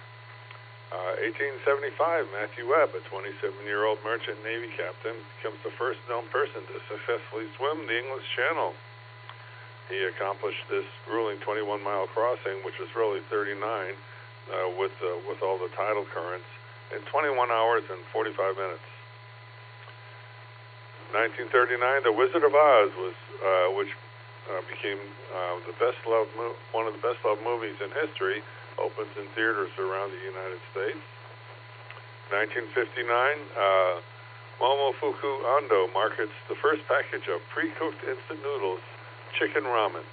1875, Matthew Webb, a 27-year-old merchant Navy captain, becomes the first known person to successfully swim the English Channel. He accomplished this grueling 21-mile crossing, which was really 39 with all the tidal currents, in 21 hours and 45 minutes. 1939, The Wizard of Oz which became one of the best-loved movies in history, opens in theaters around the United States. 1959, Momofuku Ando markets the first package of pre-cooked instant noodles, chicken ramen.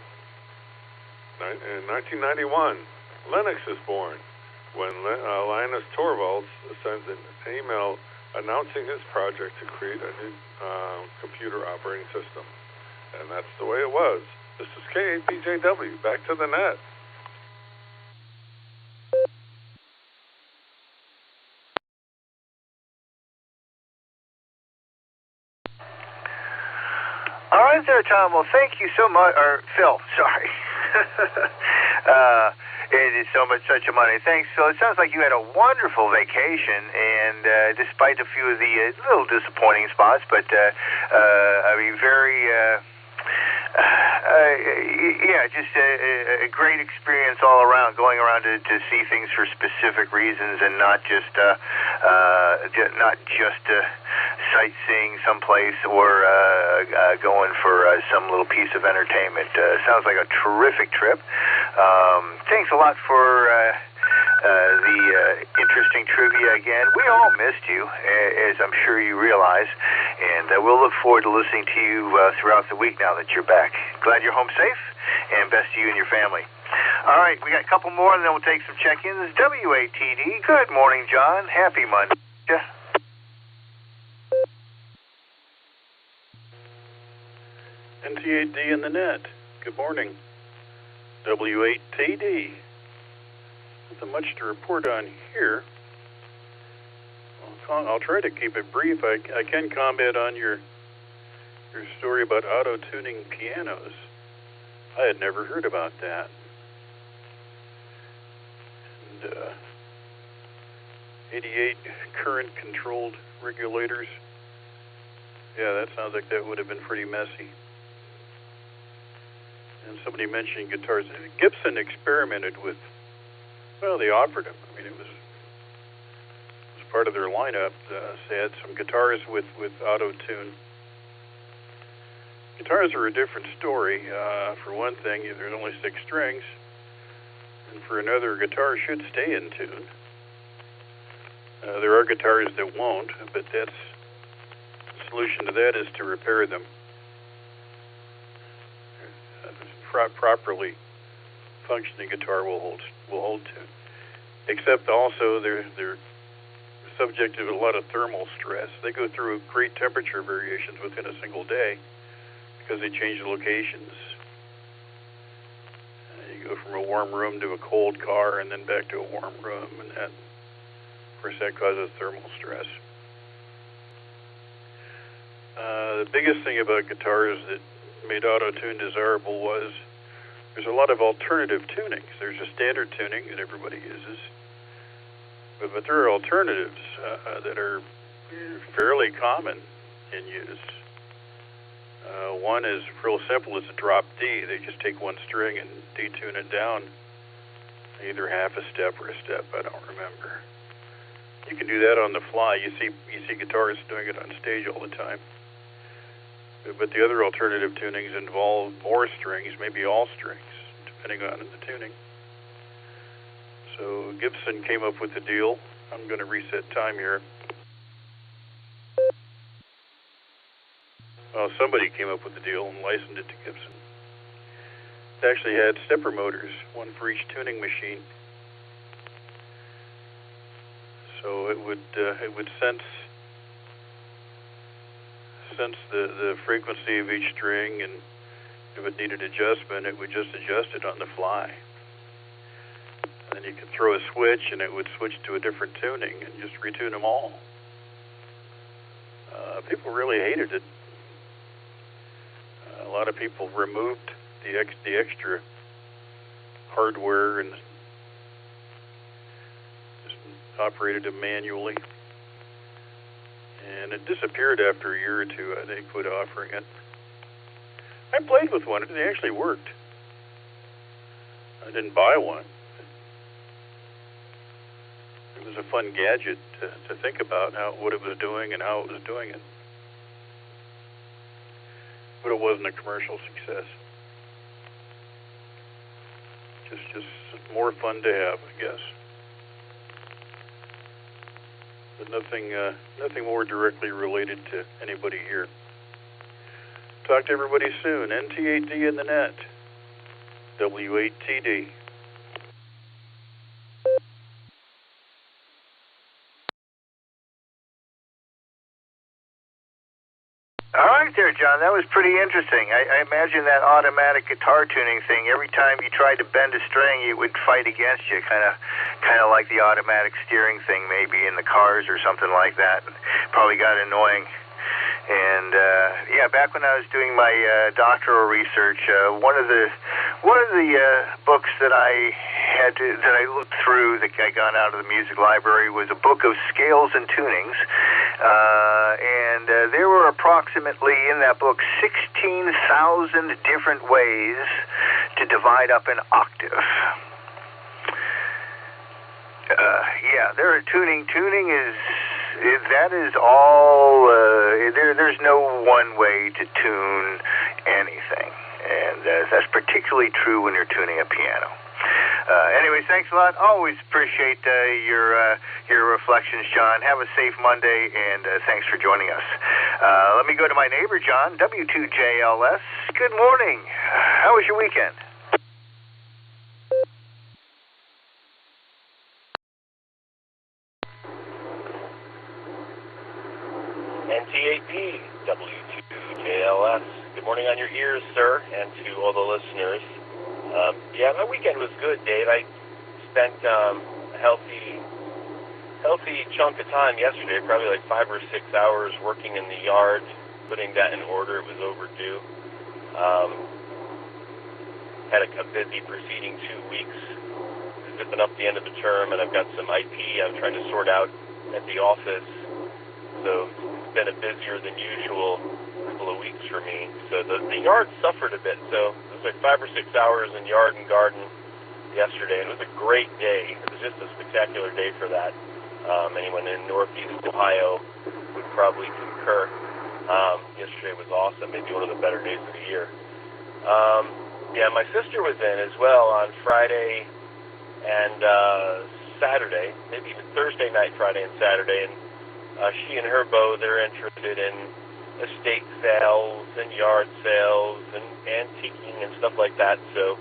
In 1991, Linux is born when Linus Torvalds sends an email announcing his project to create a new computer operating system. And that's the way it was. This is K8BJW, back to the net. All right there, Tom. Well, thank you so much. Or Phil, sorry. It is such a money. Thanks, Phil. It sounds like you had a wonderful vacation, and despite a few of the little disappointing spots, but I mean, very, just a great experience all around, going around to see things for specific reasons, and not just sightseeing someplace or going for some little piece of entertainment. Sounds like a terrific trip. Thanks a lot for the interesting trivia again. We all missed you, as I'm sure you realize, and we'll look forward to listening to you throughout the week now that you're back. Glad you're home safe, and best to you and your family. All right, we got a couple more, and then we'll take some check-ins. WATD, good morning, John. Happy Monday. NT8D in the net. Good morning. W8TD. Nothing much to report on here. I'll try to keep it brief. I can comment on your story about auto-tuning pianos. I had never heard about that. And 88 current-controlled regulators. Yeah, that sounds like that would have been pretty messy. And somebody mentioned guitars. Gibson experimented with, well, they offered them. I mean, it was part of their lineup. They had some guitars with auto-tune. Guitars are a different story. For one thing, there's only 6 strings. And for another, guitar should stay in tune. There are guitars that won't, but the solution to that is to repair them. Properly functioning guitar will hold tune. Except also they're subject to a lot of thermal stress. They go through great temperature variations within a single day because they change the locations. You go from a warm room to a cold car and then back to a warm room, and that, of course, that causes thermal stress. The biggest thing about guitars that made auto-tune desirable was there's a lot of alternative tunings. There's a standard tuning that everybody uses, but there are alternatives that are fairly common in use. One is real simple. It's a drop D. They just take one string and detune it down either half a step or a step. I don't remember. You can do that on the fly. You see guitarists doing it on stage all the time. But the other alternative tunings involve more strings, maybe all strings, depending on the tuning. So Gibson came up with the deal. I'm going to reset time here. Well, somebody came up with the deal and licensed it to Gibson. It actually had stepper motors, one for each tuning machine. So it would sense the frequency of each string, and if it needed adjustment, it would just adjust it on the fly. And then you could throw a switch, and it would switch to a different tuning and just retune them all. People really hated it. A lot of people removed the extra hardware and just operated them manually. And it disappeared after a year or two. They quit offering it. I played with one. It actually worked. I didn't buy one. It was a fun gadget to think about what it was doing and how it was doing it. But it wasn't a commercial success. Just more fun to have, I guess. But nothing more directly related to anybody here. Talk to everybody soon. NT8D in the net. W8TD. All right there, John. That was pretty interesting. I imagine that automatic guitar tuning thing, every time you tried to bend a string, it would fight against you, kind of like the automatic steering thing maybe in the cars or something like that. Probably got annoying. And yeah, back when I was doing my doctoral research, one of the books that I looked through that I got out of the music library was a book of scales and tunings, and there were approximately in that book 16,000 different ways to divide up an octave. Yeah, there are tuning is. That is all. There's no one way to tune anything, and that's particularly true when you're tuning a piano. Anyways, thanks a lot. Always appreciate your reflections, John. Have a safe Monday, and thanks for joining us. Let me go to my neighbor, John, W2JLS. Good morning. How was your weekend? NT8D, W2JLS. Good morning on your ears, sir, and to all the listeners. Yeah, my weekend was good, Dave. I spent a healthy chunk of time yesterday, probably like 5 or 6 hours working in the yard, putting that in order. It was overdue. Had a busy preceding 2 weeks, zipping up the end of the term, and I've got some IP I'm trying to sort out at the office. So it's been a busier than usual couple of weeks for me. So the yard suffered a bit. So it was like 5 or 6 hours in yard and garden yesterday, and it was a great day. It was just a spectacular day for that. Anyone in Northeast Ohio would probably concur. Yesterday was awesome, maybe one of the better days of the year. Yeah, my sister was in as well on Friday and Saturday, maybe even Thursday night, Friday and Saturday, and she and her beau, they're interested in estate sales and yard sales and antiquing and stuff like that. So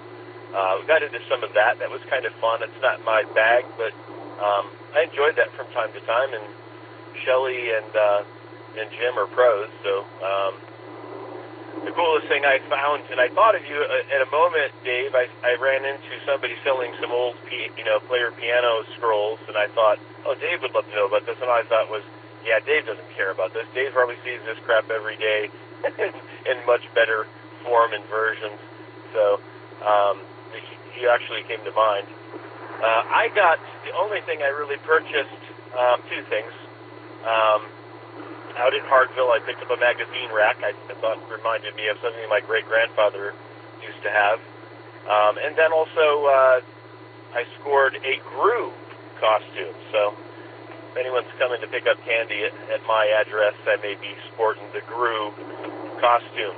We got into some of that. That was kind of fun. It's not my bag, but I enjoyed that from time to time. And Shelly and Jim are pros, so the coolest thing I found, and I thought of you at a moment, Dave. I ran into somebody selling some old, player piano scrolls, and I thought, oh, Dave would love to know about this. And all I thought was, yeah, Dave doesn't care about this. Dave probably sees this crap every day in much better form and versions. So he actually came to mind. I got the only thing I really purchased, two things. Out in Hartville, I picked up a magazine rack. I thought it reminded me of something my great-grandfather used to have. And then also, I scored a Gru costume. So if anyone's coming to pick up candy at my address, I may be sporting the Gru costume.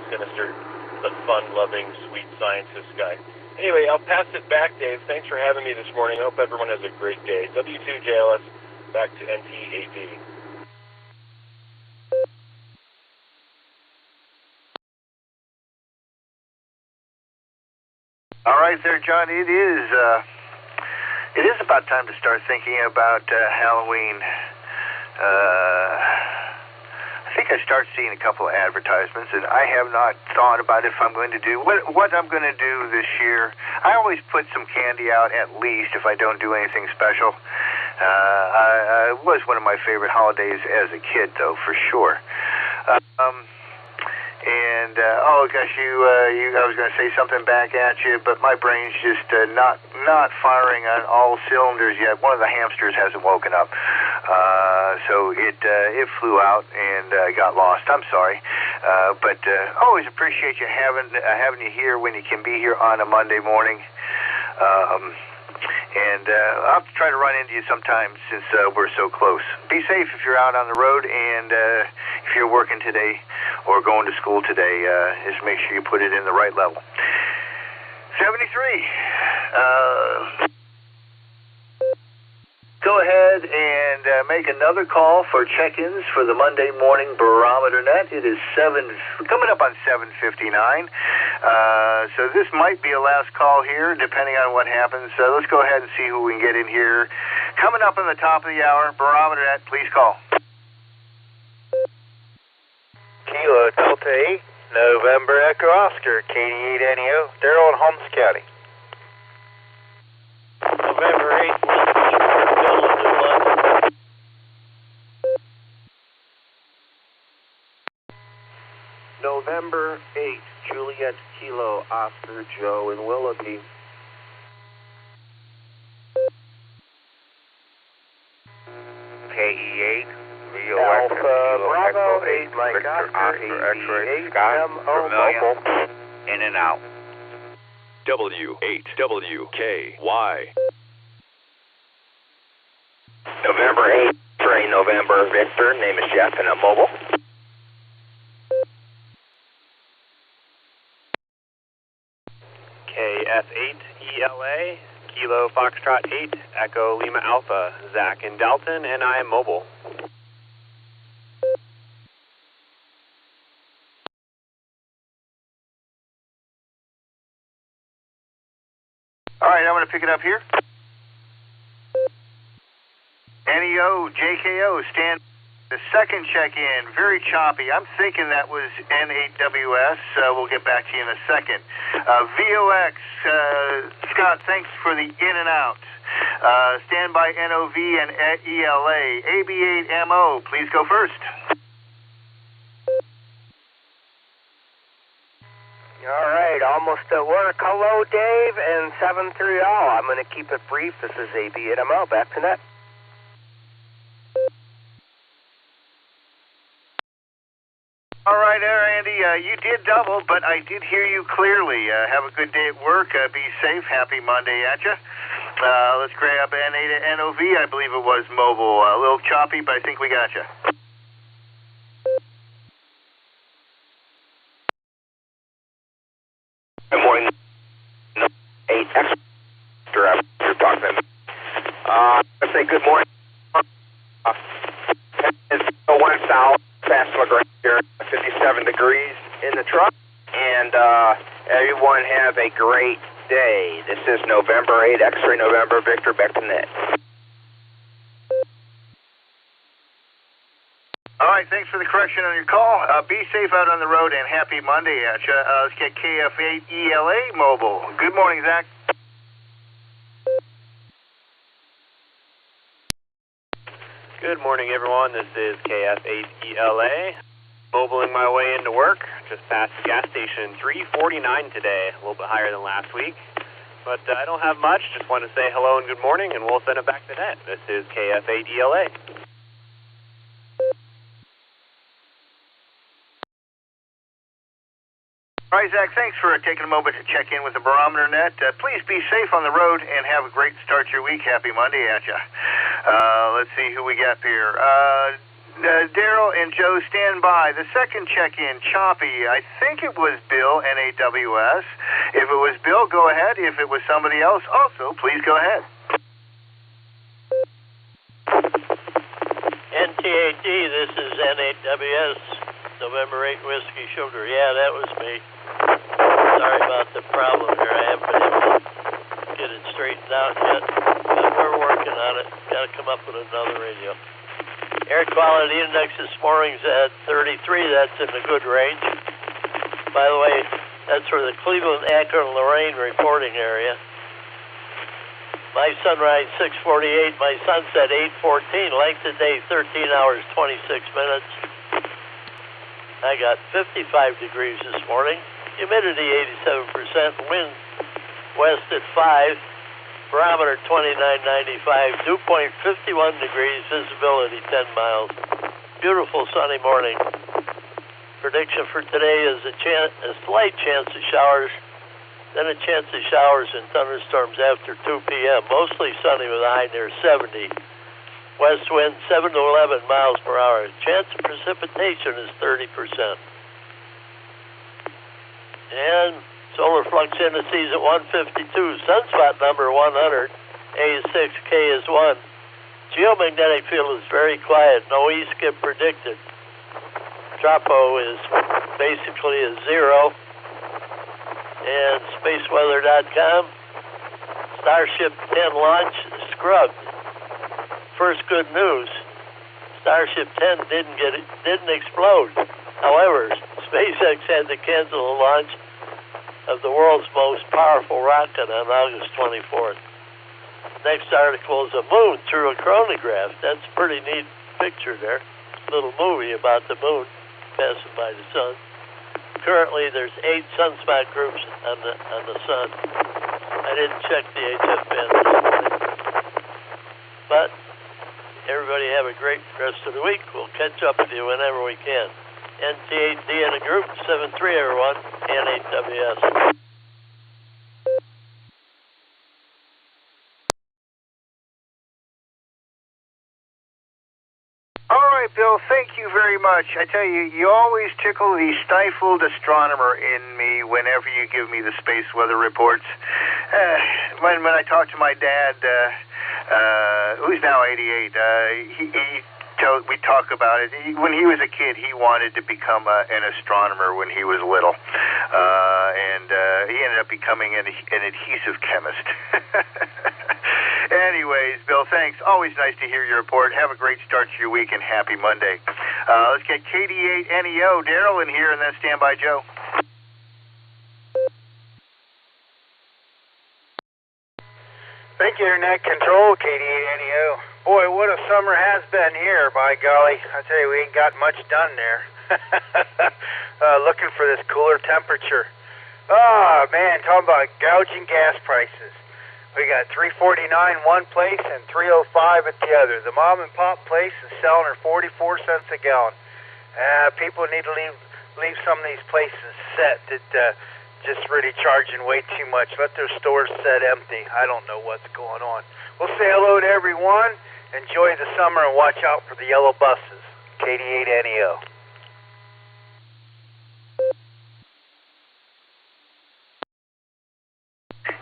Sinister, but fun-loving, sweet scientist guy. Anyway, I'll pass it back, Dave. Thanks for having me this morning. I hope everyone has a great day. W2JLS, back to NT8D. All right there, John. It is about time to start thinking about Halloween. I think I start seeing a couple of advertisements, and I have not thought about if I'm going to do what I'm going to do this year. I always put some candy out at least if I don't do anything special. It was one of my favorite holidays as a kid, though, for sure. Oh gosh, I was going to say something back at you, but my brain's just not firing on all cylinders yet. One of the hamsters hasn't woken up, so it flew out and got lost. I'm sorry, but always appreciate you having you here when you can be here on a Monday morning. And I'll try to run into you sometime since we're so close. Be safe if you're out on the road, and if you're working today or going to school today, just make sure you put it in the right level. 73. Go ahead and make another call for check-ins for the Monday morning Barometer Net. It is coming up on 7:59. So this might be a last call here, depending on what happens. Let's go ahead and see who we can get in here. Coming up on the top of the hour, Barometer Net, please call. Kilo Delta 8, November Echo Oscar, KD8 NEO, Darrell in Holmes County. November 8, November 8, Juliet Kilo Oscar Joe in Willoughby. KE8, Leo Alpha Echo, Bravo Echo 8, Mike Victor Oscar X-ray, 8 Scott, MO Vermilion, Mobile. in and out. W8WKY. November 8, train November Victor, name is Jeff and I'm mobile. KF8 ELA, Kilo Foxtrot 8, Echo Lima Alpha, Zach in Dalton, and I am mobile. All right, I'm going to pick it up here. NEO, JKO, stand. The second check-in, very choppy. I'm thinking that was N8WS. We'll get back to you in a second. VOX, Scott, thanks for the in and out. Standby NOV and ELA. AB8MO, please go first. All right, almost at work. Hello, Dave, and 730. I'm going to keep it brief. This is AB8MO. Back to net. All right, Andy, you did double, but I did hear you clearly. Have a good day at work. Be safe. Happy Monday at you. Let's grab N8 NOV. I believe it was mobile. A little choppy, but I think we got you. Good morning. 8X. You're talking to me. I say good morning. It's 1 south, past McGrath here, 57 degrees in the truck. And everyone have a great day. This is November 8, X-ray November, Victor, back to net. All right, thanks for the correction on your call. Be safe out on the road, and happy Monday at you. Let's get KF8ELA mobile. Good morning, Zach. Good morning, everyone. This is KF8ELA. Mobiling my way into work. Just passed gas station 349 today. A little bit higher than last week. But I don't have much. Just want to say hello and good morning, and we'll send it back to net. This is KF8ELA. All right, Zach, thanks for taking a moment to check in with the Barometer Net. Please be safe on the road and have a great start to your week. Happy Monday at you. Let's see who we got here. Daryl and Joe, stand by. The second check-in, choppy. I think it was Bill, NAWS. If it was Bill, go ahead. If it was somebody else, also, please go ahead. NTAD, this is NAWS, November 8 Whiskey Sugar. Yeah, that was me. Sorry about the problem here. I haven't been able to get it straightened out yet, but we're working on it. Got to come up with another radio. Air quality index this morning's at 33. That's in the good range. By the way, that's for the Cleveland, Akron, Lorraine reporting area. My sunrise 6:48. My sunset 8:14. Length of day 13 hours 26 minutes. I got 55 degrees this morning. Humidity 87%. Wind west at 5. Barometer 2995. Dew point 51 degrees. Visibility 10 miles. Beautiful sunny morning. Prediction for today is a slight chance of showers, then a chance of showers and thunderstorms after 2 p.m. Mostly sunny with a high near 70. West wind 7 to 11 miles per hour. Chance of precipitation is 30%. And solar flux indices at 152. Sunspot number 100. A is 6, K is 1. Geomagnetic field is very quiet. No east skip predicted. Tropo is basically a 0. And spaceweather.com. Starship 10 launch scrubbed. First good news. Starship 10 didn't explode. However, SpaceX had to cancel the launch of the world's most powerful rocket on August 24th. Next article is a moon through a chronograph. That's a pretty neat picture there. Little movie about the moon passing by the sun. Currently, there's 8 sunspot groups on the sun. I didn't check the HF band this morning. But everybody have a great rest of the week. We'll catch up with you whenever we can. NTAD in a group, 7-3 everyone, NAWS. All right, Bill, thank you very much. I tell you, you always tickle the stifled astronomer in me whenever you give me the space weather reports. When I talk to my dad, who's now 88, we talk about it. When he was a kid, he wanted to become an astronomer when he was little, and he ended up becoming an adhesive chemist. Anyways, Bill, thanks. Always nice to hear your report. Have a great start to your week, and happy Monday. Let's get KD8NEO, Daryl, in here, and then stand by Joe. Thank you, Internet Control, KD8NEO. Boy, what a summer has been here, by golly. I tell you, we ain't got much done there. Looking for this cooler temperature. Oh, man, talking about gouging gas prices. We got $3.49 one place and $3.05 at the other. The mom and pop place is selling her 44 cents a gallon. People need to leave some of these places set that just really charging way too much. Let their stores set empty. I don't know what's going on. We'll say hello to everyone. Enjoy the summer and watch out for the yellow buses. KD8NEO.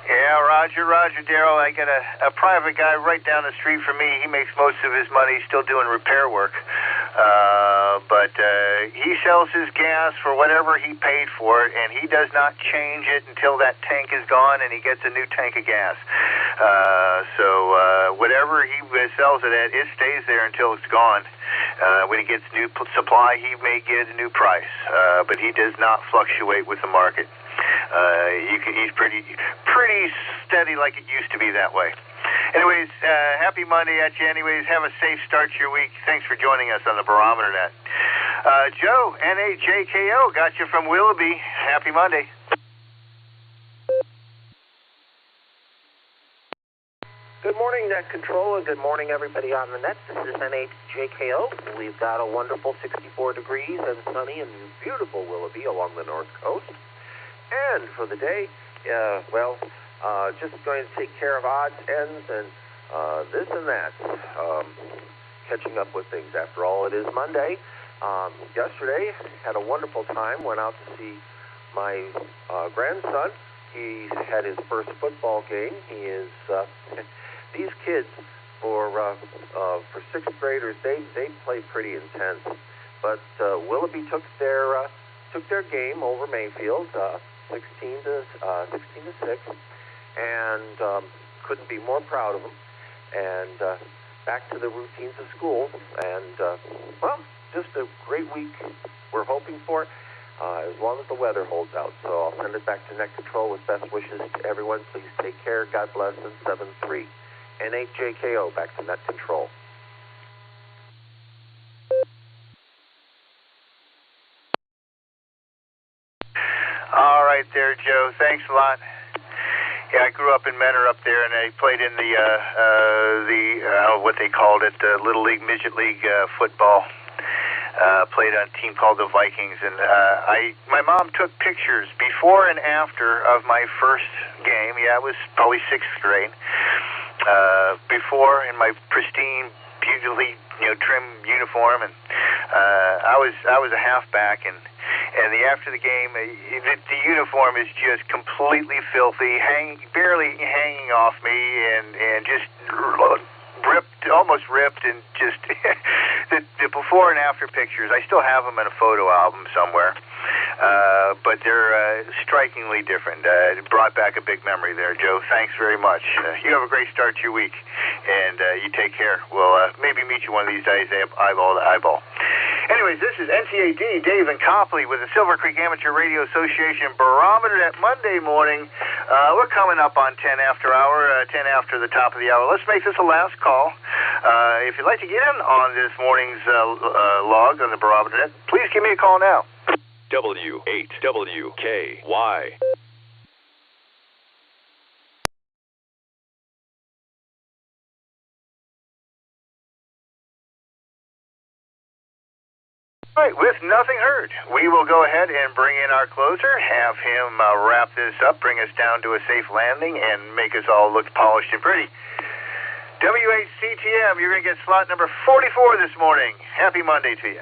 Yeah, Roger, Daryl. I got a private guy right down the street from me. He makes most of his money still doing repair work. But he sells his gas for whatever he paid for it, and he does not change it until that tank is gone and he gets a new tank of gas. So whatever he sells it at, it stays there until it's gone. When he gets new supply, he may get a new price, but he does not fluctuate with the market. He's pretty steady, like it used to be that way. Anyways, happy Monday at you. Anyways, have a safe start to your week. Thanks for joining us on the Barometer Net. Joe, NAJKO, got you from Willoughby. Happy Monday. Good morning, Net Control, and good morning, everybody on the net. This is NHJKO. We've got a wonderful 64 degrees and sunny and beautiful Willoughby along the north coast. And for the day, just going to take care of odds, ends, and this and that. Catching up with things. After all, it is Monday. Yesterday, had a wonderful time. Went out to see my grandson. He had his first football game. He is... These kids, for sixth graders, they play pretty intense. But Willoughby took their game over Mayfield, 16 to 6, and couldn't be more proud of them. And back to the routines of school, and just a great week we're hoping for, as long as the weather holds out. So I'll send it back to Net Control with best wishes to everyone. Please take care. God bless, and 7-3. NHJKO, back to Net Control. All right there, Joe. Thanks a lot. Yeah, I grew up in Menor up there, and I played in the what they called it, Little League, Midget League football. Played on a team called the Vikings, and my mom took pictures before and after of my first game. Yeah, it was probably sixth grade. Before in my pristine, beautifully trim uniform, and I was a halfback, and after the game, the uniform is just completely filthy, barely hanging off me, and just almost ripped, and just the before and after pictures. I still have them in a photo album somewhere, but they're strikingly different. It brought back a big memory there, Joe. Thanks very much. You have a great start to your week, and you take care. We'll maybe meet you one of these days, eyeball to eyeball. Anyways, this is NCAD, Dave and Copley with the Silvercreek Amateur Radio Association Barometer Net Monday morning. We're coming up on 10 after the top of the hour. Let's make this a last call. If you'd like to get in on this morning's log on the Barometer Net, please give me a call now. W8WKY. All right, with nothing heard, we will go ahead and bring in our closer, have him wrap this up, bring us down to a safe landing, and make us all look polished and pretty. W8CTM, you're going to get slot number 44 this morning. Happy Monday to you.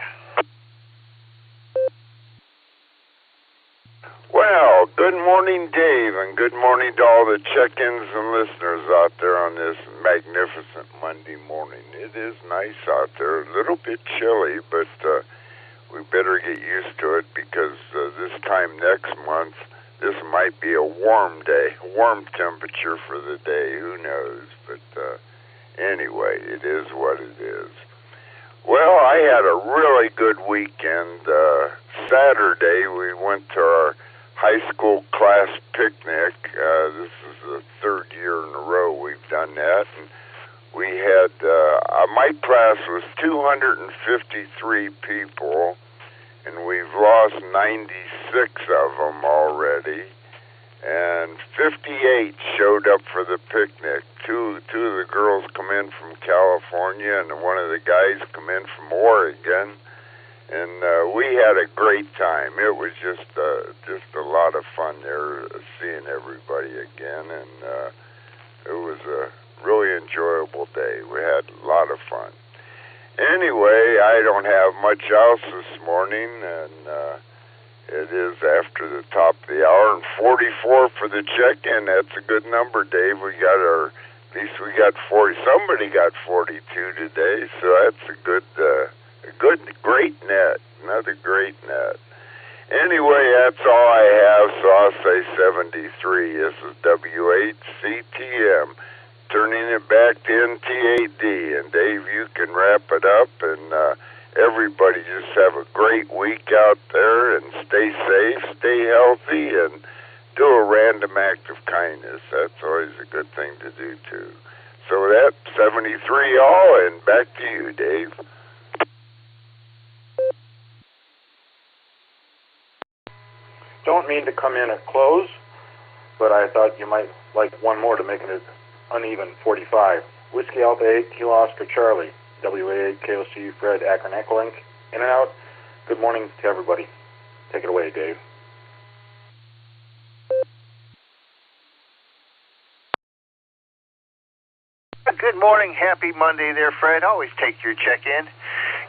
Well, good morning, Dave, and good morning to all the check-ins and listeners out there on this magnificent Monday morning. It is nice out there, a little bit chilly, but we better get used to it because this time next month, this might be a warm day, warm temperature for the day, who knows, but anyway, it is what it is. Well, I had a really good weekend. Saturday, we went to our high school class picnic. This is the third year in a row we've done that, and we had, my class was 253 people, and we've lost 96 of them already, and 58 showed up for the picnic. Two of the girls come in from California, and one of the guys come in from Oregon, and we had a great time. It was just a lot of fun there, seeing everybody again, and it was a really enjoyable day. We had a lot of fun. Anyway, I don't have much else this morning, and it is after the top of the hour, and 44 for the check-in. That's a good number, Dave. At least we got 40. Somebody got 42 today, so that's a good Great net. Another great net. Anyway, that's all I have, so I'll say 73. This is W8CTM, turning it back to NT8D. And Dave, you can wrap it up, and everybody just have a great week out there, and stay safe, stay healthy, and do a random act of kindness. That's always a good thing to do, too. So that's 73 all, and back to you, Dave. Don't mean to come in at close, but I thought you might like one more to make it an uneven 45. Whiskey Alpha 8, Kilo Oscar Charlie, WA8, KOC, Fred, Akron, EchoLink, in and out. Good morning to everybody. Take it away, Dave. Good morning. Happy Monday there, Fred. Always take your check-in.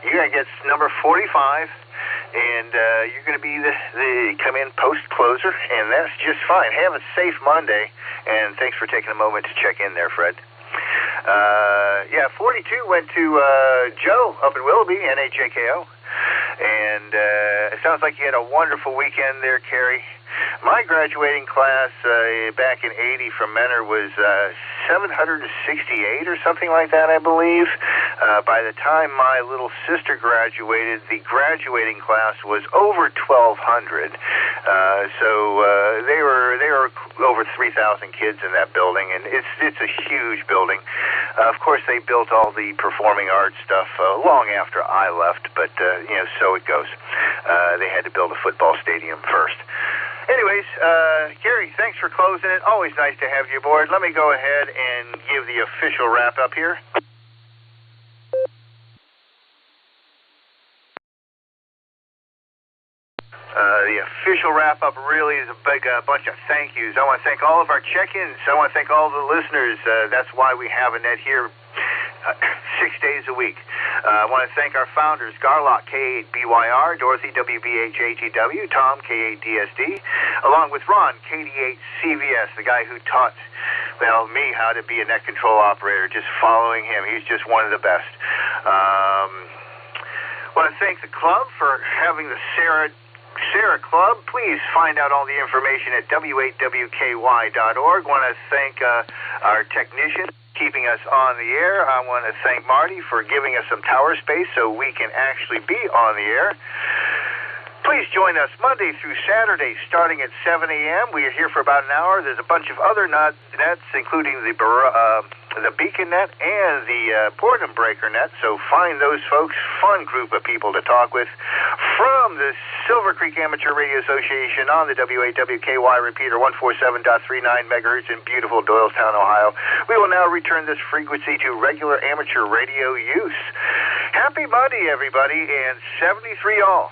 You're going to get number 45. And you're going to be the come in post-closer, and that's just fine. Have a safe Monday, and thanks for taking a moment to check in there, Fred. 42 went to Joe up in Willoughby, NAJKO. And it sounds like you had a wonderful weekend there, Carrie. My graduating class back in 80 from Menor was 768 or something like that, I believe. By the time my little sister graduated, the graduating class was over 1,200. So they were over 3,000 kids in that building, and it's a huge building. Of course, they built all the performing arts stuff long after I left, but so it goes. They had to build a football stadium first. Anyways, Gary, thanks for closing it. Always nice to have you aboard. Let me go ahead and give the official wrap-up here. The official wrap-up really is a big bunch of thank yous. I want to thank all of our check-ins. I want to thank all the listeners. That's why we have a net here 6 days a week. I want to thank our founders, Garlock, K8BYR, Dorothy, WBHATW, Tom, K8DSD, along with Ron, KD8CVS, the guy who taught, me how to be a net control operator, just following him. He's just one of the best. I want to thank the club for having the Sarah Club. Please find out all the information at w8wky.org. Want to thank our technician keeping us on the air. I want to thank Marty for giving us some tower space so we can actually be on the air. Please join us Monday through Saturday starting at 7 a.m. We are here for about an hour. There's a bunch of other nets, including the Beacon Net and the Boredom Breaker Net. So find those folks, fun group of people to talk with. From the Silvercreek Amateur Radio Association on the WAWKY repeater 147.39 megahertz in beautiful Doylestown, Ohio. We will now return this frequency to regular amateur radio use. Happy Monday, everybody, and 73 all.